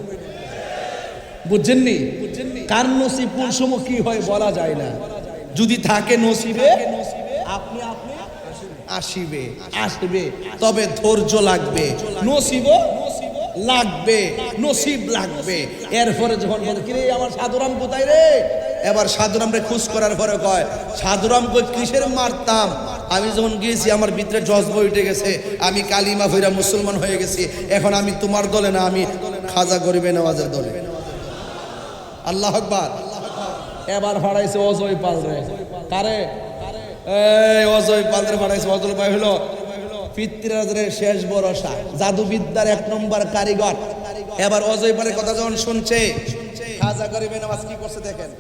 বুঝছেননি? কার নসিব কোন সময় কি হয় বলা যায় না। যদি থাকে নসিবে আপনি আসবে, তবে ধৈর্য লাগবে, নসিব লাগবে। এরপরে যখন বলে কিরে আমার সাধুরাম কোথায় রে, এবার সাধুরাম রে খুশ করার পরে কয় সাধুরাম কই কিসের মারতাম, আমি যখন গিয়েছি আমার ভিতরে জজবা উঠে গেছে, আমি কালিমা ফিরা মুসলমান হয়ে গেছি, এখন আমি তোমার দলে না, আমি খাজা গরিবে নওয়াজের দলে। আল্লাহু আকবার। এবার ভাড়াইছে অজয় পাল রে। কারে? এই অজয় পাল রে ভাড়াইছে। অজয় পাল হলো পিতৃরাজের শেষ ভরসা, জাদুবিদ্যার 1 নম্বর কারিগর। এবার অজয় পালের কথা যখন শুনছে, খাজা গরিবে নওয়াজ কি করছে দেখেন।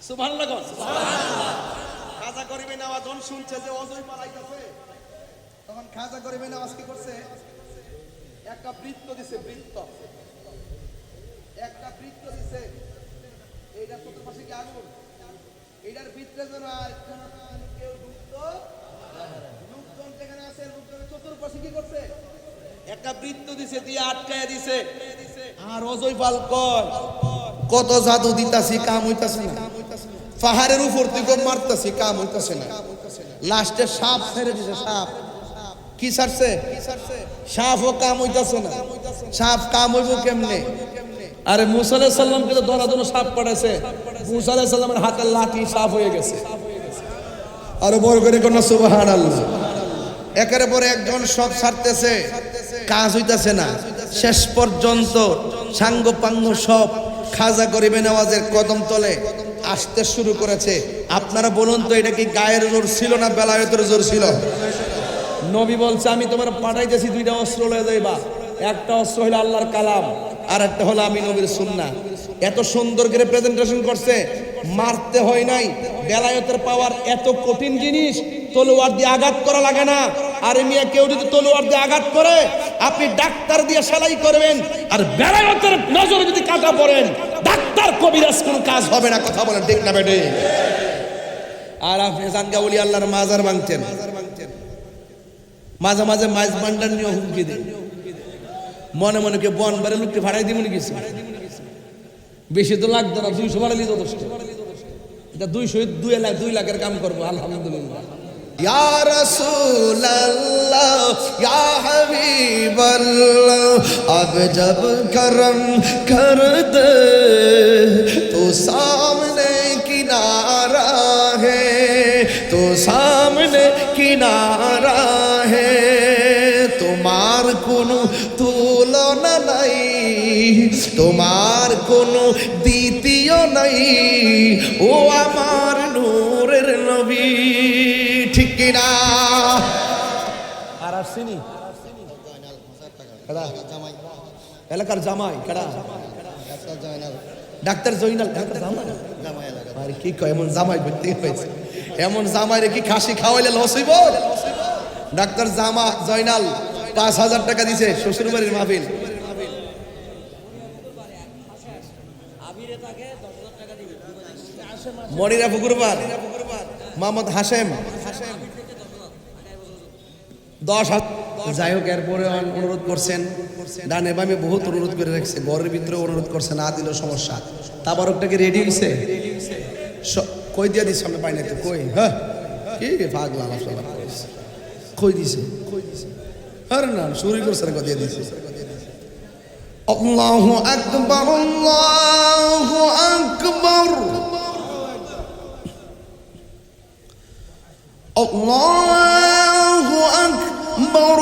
সুবহানাল্লাহ। খাজা গরিবে নওয়াজ যখন শুনছে যে অজয় পাল আইতাছে, তখন খাজা গরিবে নওয়াজ কি করছে? একটা বৃত্ত দিছে, একটা বৃত্ত দিছে। এইটার চতুর্পাশে কি আগুন, এইটার ভিতরে যেন আর কেউ লোকজন যেখানে আছে লোকজনের চতুর্পাশে কি করছে? একটা বৃত্ত দিছে, দিয়ে আটকায় দিছে। আর অজয় পাল কয় কত জাদু দিতাছি, কাম হইতাছে না। পাহাড়ের উপর থেকে মারতাছি, কাম হইতাছে না। লাস্টে সাপ ছেড়ে দিছে। সাপ কি ছাড়ছে? সাপও কাম হইতাছে না। সাপ কাম হইব কেমনে? আরে মুসা আলাইহিস সালামকে তো ধরার জন্য সাপ পাঠাইছে, মুসা আলাইহিস সালামের হাতের লাঠি সাপ হয়ে গেছে। আরো বড় করে কোন সুবহানাল্লাহ। একের পরে একজন সব ছাড়তেছে, কাজ হইতাছে না। শেষ পর্যন্ত সাঙ্গ পাঙ্গ সব খাজা গরিবে নওয়াজের কদম তলে আসতে শুরু করেছে। আপনারা বলুন তো, এটা কি গায়ের জোর ছিল না বেলায়েতের জোর ছিল? নবী বলছে আমি তোমার পাঠাইতেছি 2টা অস্ত্র লয়ে যাইবা। একটা অস্ত্র হলো আল্লাহর কালাম, আর একটা হলো আমি নবীর সুন্নাহ। এত সুন্দর করে প্রেজেন্টেশন করছে, মারতে হয় নাই। বেলায়েতের পাওয়ার এত কঠিন জিনিস, তলোয়ার দিয়ে আঘাত করা লাগে না। আর মিয়া কেউ যদি তলোয়ার দিয়ে আঘাত করে, আপনি ডাক্তার দিয়ে সেলাই করবেন, আর বেলায়েতের নজরে যদি কাটা পড়েন, ডাক্তার কবিরাজ কোনো কাজ হবে না। কথা বলেন ঠিক না বেটে? আর আপনি জানগা ওলি আল্লাহর মাজার ভাঙতেন, মাঝে মাঝে মাইজ বান্ডার নিয়ে হুমকি দেন, মনে মনে কে বন বেড়ে লোকটি ভাড়াই দিব কিছু বেশি তো লাগতো না, 200 ভাড়ালি যথেষ্ট। এটা 2 লাখের কাম করবো আলহামদুলিল্লাহ। या रसूल अल्लाह या हबीब अल्लाह अब जब करम कर दे तो सामने किनारा है तो सामने किनारा है তোমার কোনো তুলনা নাই তোমার কোনো দ্বিতীয় নাই ও আমার নূরের নবী ঠিক কি না আর আসেনি এলাকার জামাই কারা ডাক্তার জয়নাল ডাক্তার জামাই আর কি কয় এমন জামাই করতে হয়েছে এমন জামাইরে কি খাসি খাওয়াইলে লস হইব ডাক্তার জামা জয়নাল ৫,০০০ টাকা দিছে শ্বশুর বাড়ির মাহফিল মনিরা পুকুরবার মোহাম্মদ হাশেম ১০,০০০ যাই হোক এরপরে অনুরোধ করছেন ডানে বামে বহুত অনুরোধ করে রাখছে ঘরের ভিতরে অনুরোধ করছে না দিল সমস্যা তাবারকটাকে রেডি হইছে কই দিয়া দিছে আমরা পাই না তো কই হ্যাঁ কি পাগলা আলাপ কই দিছে আরে না চুরি করছে না দিয়ে দিছে আল্লাহু আকবার আল্লাহু আকবার আল্লাহু আকবার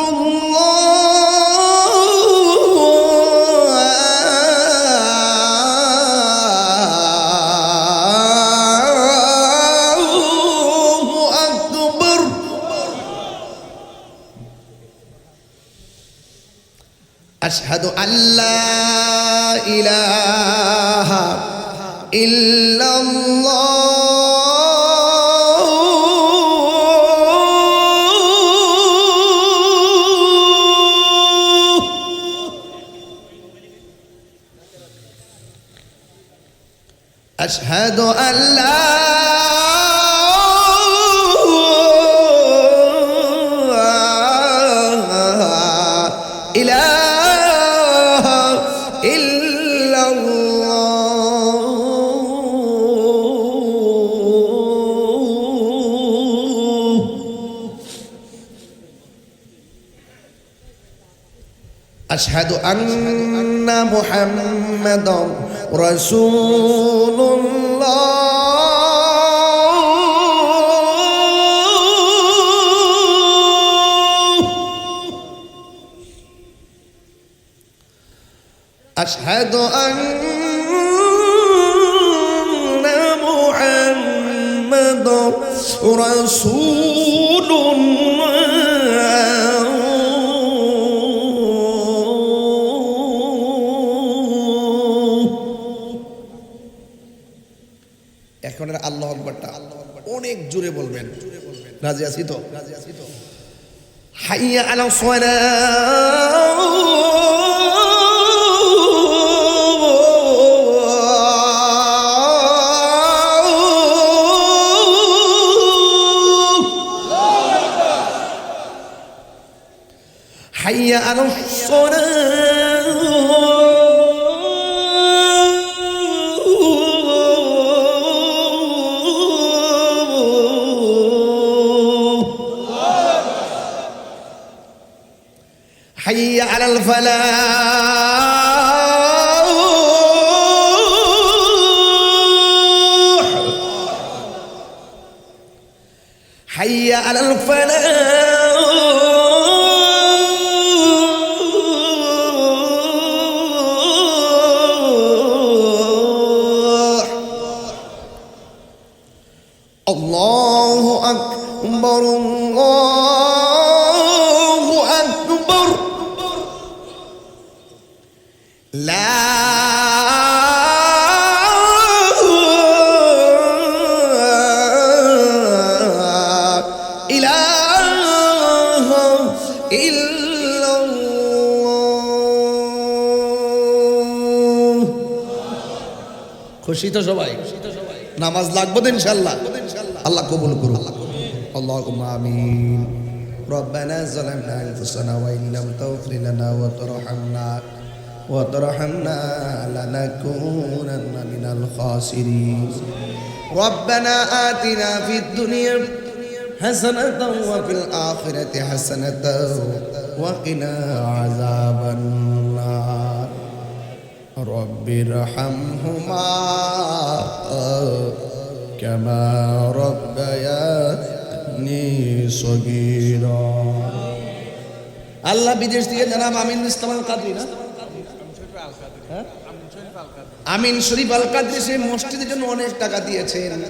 أشهد أن لا إله إلا الله أشهد أن لا إله أشهد أن محمدا رسول الله أشهد أن محمدا رسول الله এখন আল্লাহু আকবারটা অনেক জোরে বলবেন রাজি আছি তো হাইয়া আলা সালাহ হাইয়া আলা সালাহ حي على الفلاح حي على الفلاح الله أكبر الله أكبر لا إله إلا الله খুশি তো সবাই নামাজ লাগবে তো ইনশাআল্লাহ আল্লাহ কবুল করুন আল্লাহুম্মা আমিন ربنا ظلمنا أنفسنا وإن لم تغفر لنا وترحمنا لنكونن من الخاسرين ربنا آتنا في الدنيا হাসানাতাও ওয়া ফিল আখিরাতি হাসানাতাও ওয়া কিনা আযাবান নার রব্বিরহামহুমা কামা রাব্বায়ানি সগীরা। আল্লাহ বিদেশ থেকে জানাব আমিন ইসলাম আল কাদরি না, আমিন শরীফ আল কাদরি সেই মসজিদের জন্য অনেক টাকা দিয়েছেন।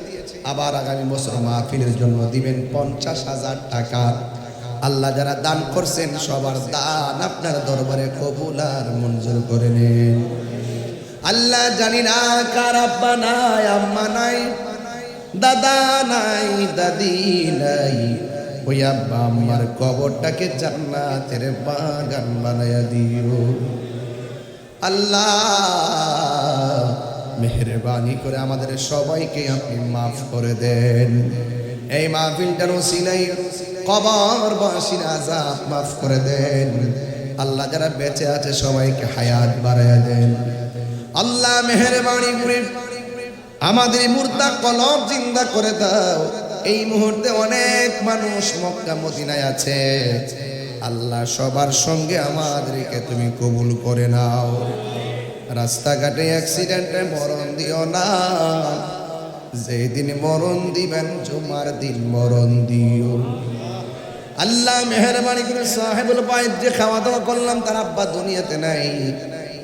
আবার আগামী বছর মাহফিলের জন্য দিবেন 50,000 টাকা। আল্লাহ যারা দান করছেন সবার দান আপনার দরবারে কবুল আর মঞ্জুর করে নেন। আল্লাহ জানি না কার আব্বা নাই, আম্মা নাই, দাদা নাই, দাদি নাই, ওই আব্বা আম্মার কবরটাকে জান্নাতের বাগান বানায়া দিও। আল্লাহ মেহেরবানি করে আমাদের সবাইকে আপনি মাফ করে দেন। এই মাহফিলটার ওসিলায় কবরবাসীর আযাব মাফ করে দেন। আল্লাহ যারা বেঁচে আছে সবাইকে হায়াত বাড়ায়া দেন। আল্লাহ মেহেরবানি করে আমাদের মুর্দা কলব জিন্দা করে দাও। এই মুহূর্তে অনেক মানুষ মক্কা মদিনায় আছে, আল্লাহ সবার সঙ্গে আমাদেরকে তুমি কবুল করে নাও। রাস্তাঘাটে অ্যাক্সিডেন্টে মরণ দিও না, যেই দিন মরণ দিবেন জুমার দিন মরণ দিও। আল্লাহ মেহেরবানি করে সাহেবুল বাইত যে খাওয়া দাওয়া করলাম তার আব্বা দুনিয়াতে নাই,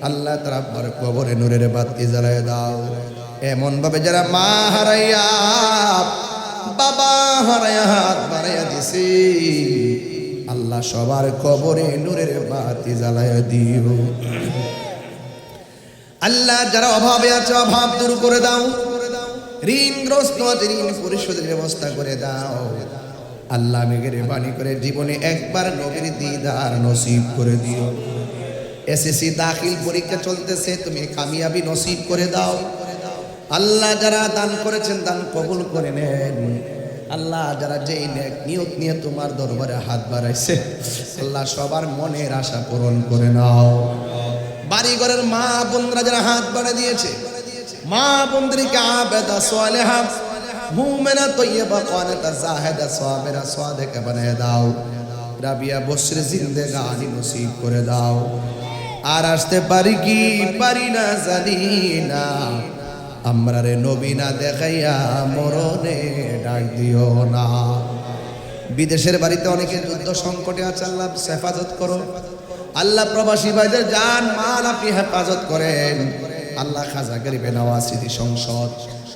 আল্লাহ তার আব্বার কবরে নূরের বাতি জ্বালায় দাও। এমন ভাবে যারা মা হারাইয়া বাবা হারাইয়া হাত বাড়াইয়া দিছে, আল্লাহ সবার কবরে নূরের বাতি জ্বালায় দিও। আল্লাহ যারা অভাবে আছে অভাব দূর করে দাও, ঋণগ্রস্ত আছে ঋণ পরিশোধের ব্যবস্থা করে দাও। আল্লাহ মেহেরবানি করে জীবনে একবার নবীর দিদার নসিব করে দিও। এসএসসি দাখিল পরীক্ষা চলতেছে, তুমি কামিয়াবি নসিব করে দাও। আল্লাহ যারা দান করেছেন দান কবুল করে নেন। আল্লাহ যারা যেই নেক নিয়ত নিয়ে তোমার দরবারে হাত বাড়াইছে, আল্লাহ সবার মনের আশা পূরণ করে নাও। বাড়ি ঘরের মা বোনরা যারা হাত বাড়া দিয়েছে, মা বোনদেরকে আবেদা সালেহা মুমিনা তয়্যিবা কানিতা জাহিদা সাবিরা সাদিকা বানায় দাও। রাবিয়া বসর জিন্দেগানি নসিব করে দাও। আর আসতে পারি কি পারি না জানি না, আমরা রে নবী না দেখাইয়া মরণে ডাক দিও না। বিদেশের বাড়িতে অনেকে যুদ্ধ সংকটে আছে, আল্লাহ হেফাজত করো। আল্লাহ প্রবাসী ভাইদের জান মাল আপনি হেফাজত করেন। আল্লাহ খাজা গরিবে নওয়াজ স্মৃতি সংসদ,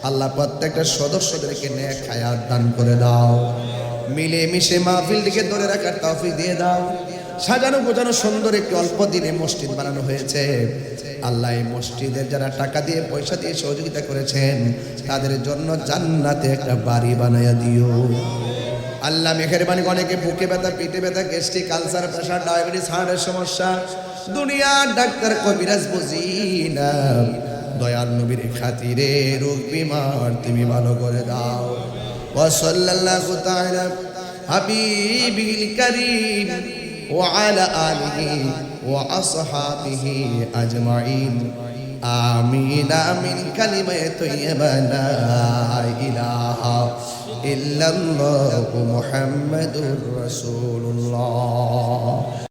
আল্লাহ প্রত্যেকটা সদস্যদেরকে নেক হায়াত দান করে দাও। মিলে মিশে মাহফিলটিকে ধরে রাখার তৌফিক দিয়ে দাও। সাজানো গোছানো সুন্দর একটি অল্প দিনে মসজিদ বানানো হয়েছে। আল্লাহ এই মসজিদের যারা টাকা দিয়ে পয়সা দিয়ে সহযোগিতা করেছেন তাদের জন্য জান্নাতে একটা বাড়ি বানায়া দিও। আল্লাহ মেহেরবানি অনেকে বুকে ব্যথা, পিঠে ব্যথা, গ্যাস্ট্রিক, আলসার, প্রেশার, ডায়াবেটিস, হার্টের সমস্যা, দুনিয়ার ডাক্তার কবিরাজ বুঝি না, দয়াল নবীর খাতিরে রোগ বিমার তুমি ভালো করে দাও। ওয়া সাল্লাল্লাহু তাআলা হাবিবিল কারীম ওয়া আলা আলিহি ওয়া আসহাবিহি আজমাইন। আমিন আমিন কালিমায়ে তয়্যিবা লা ইলাহা ইল্লাল্লাহু মুহাম্মাদুর রাসূলুল্লাহ।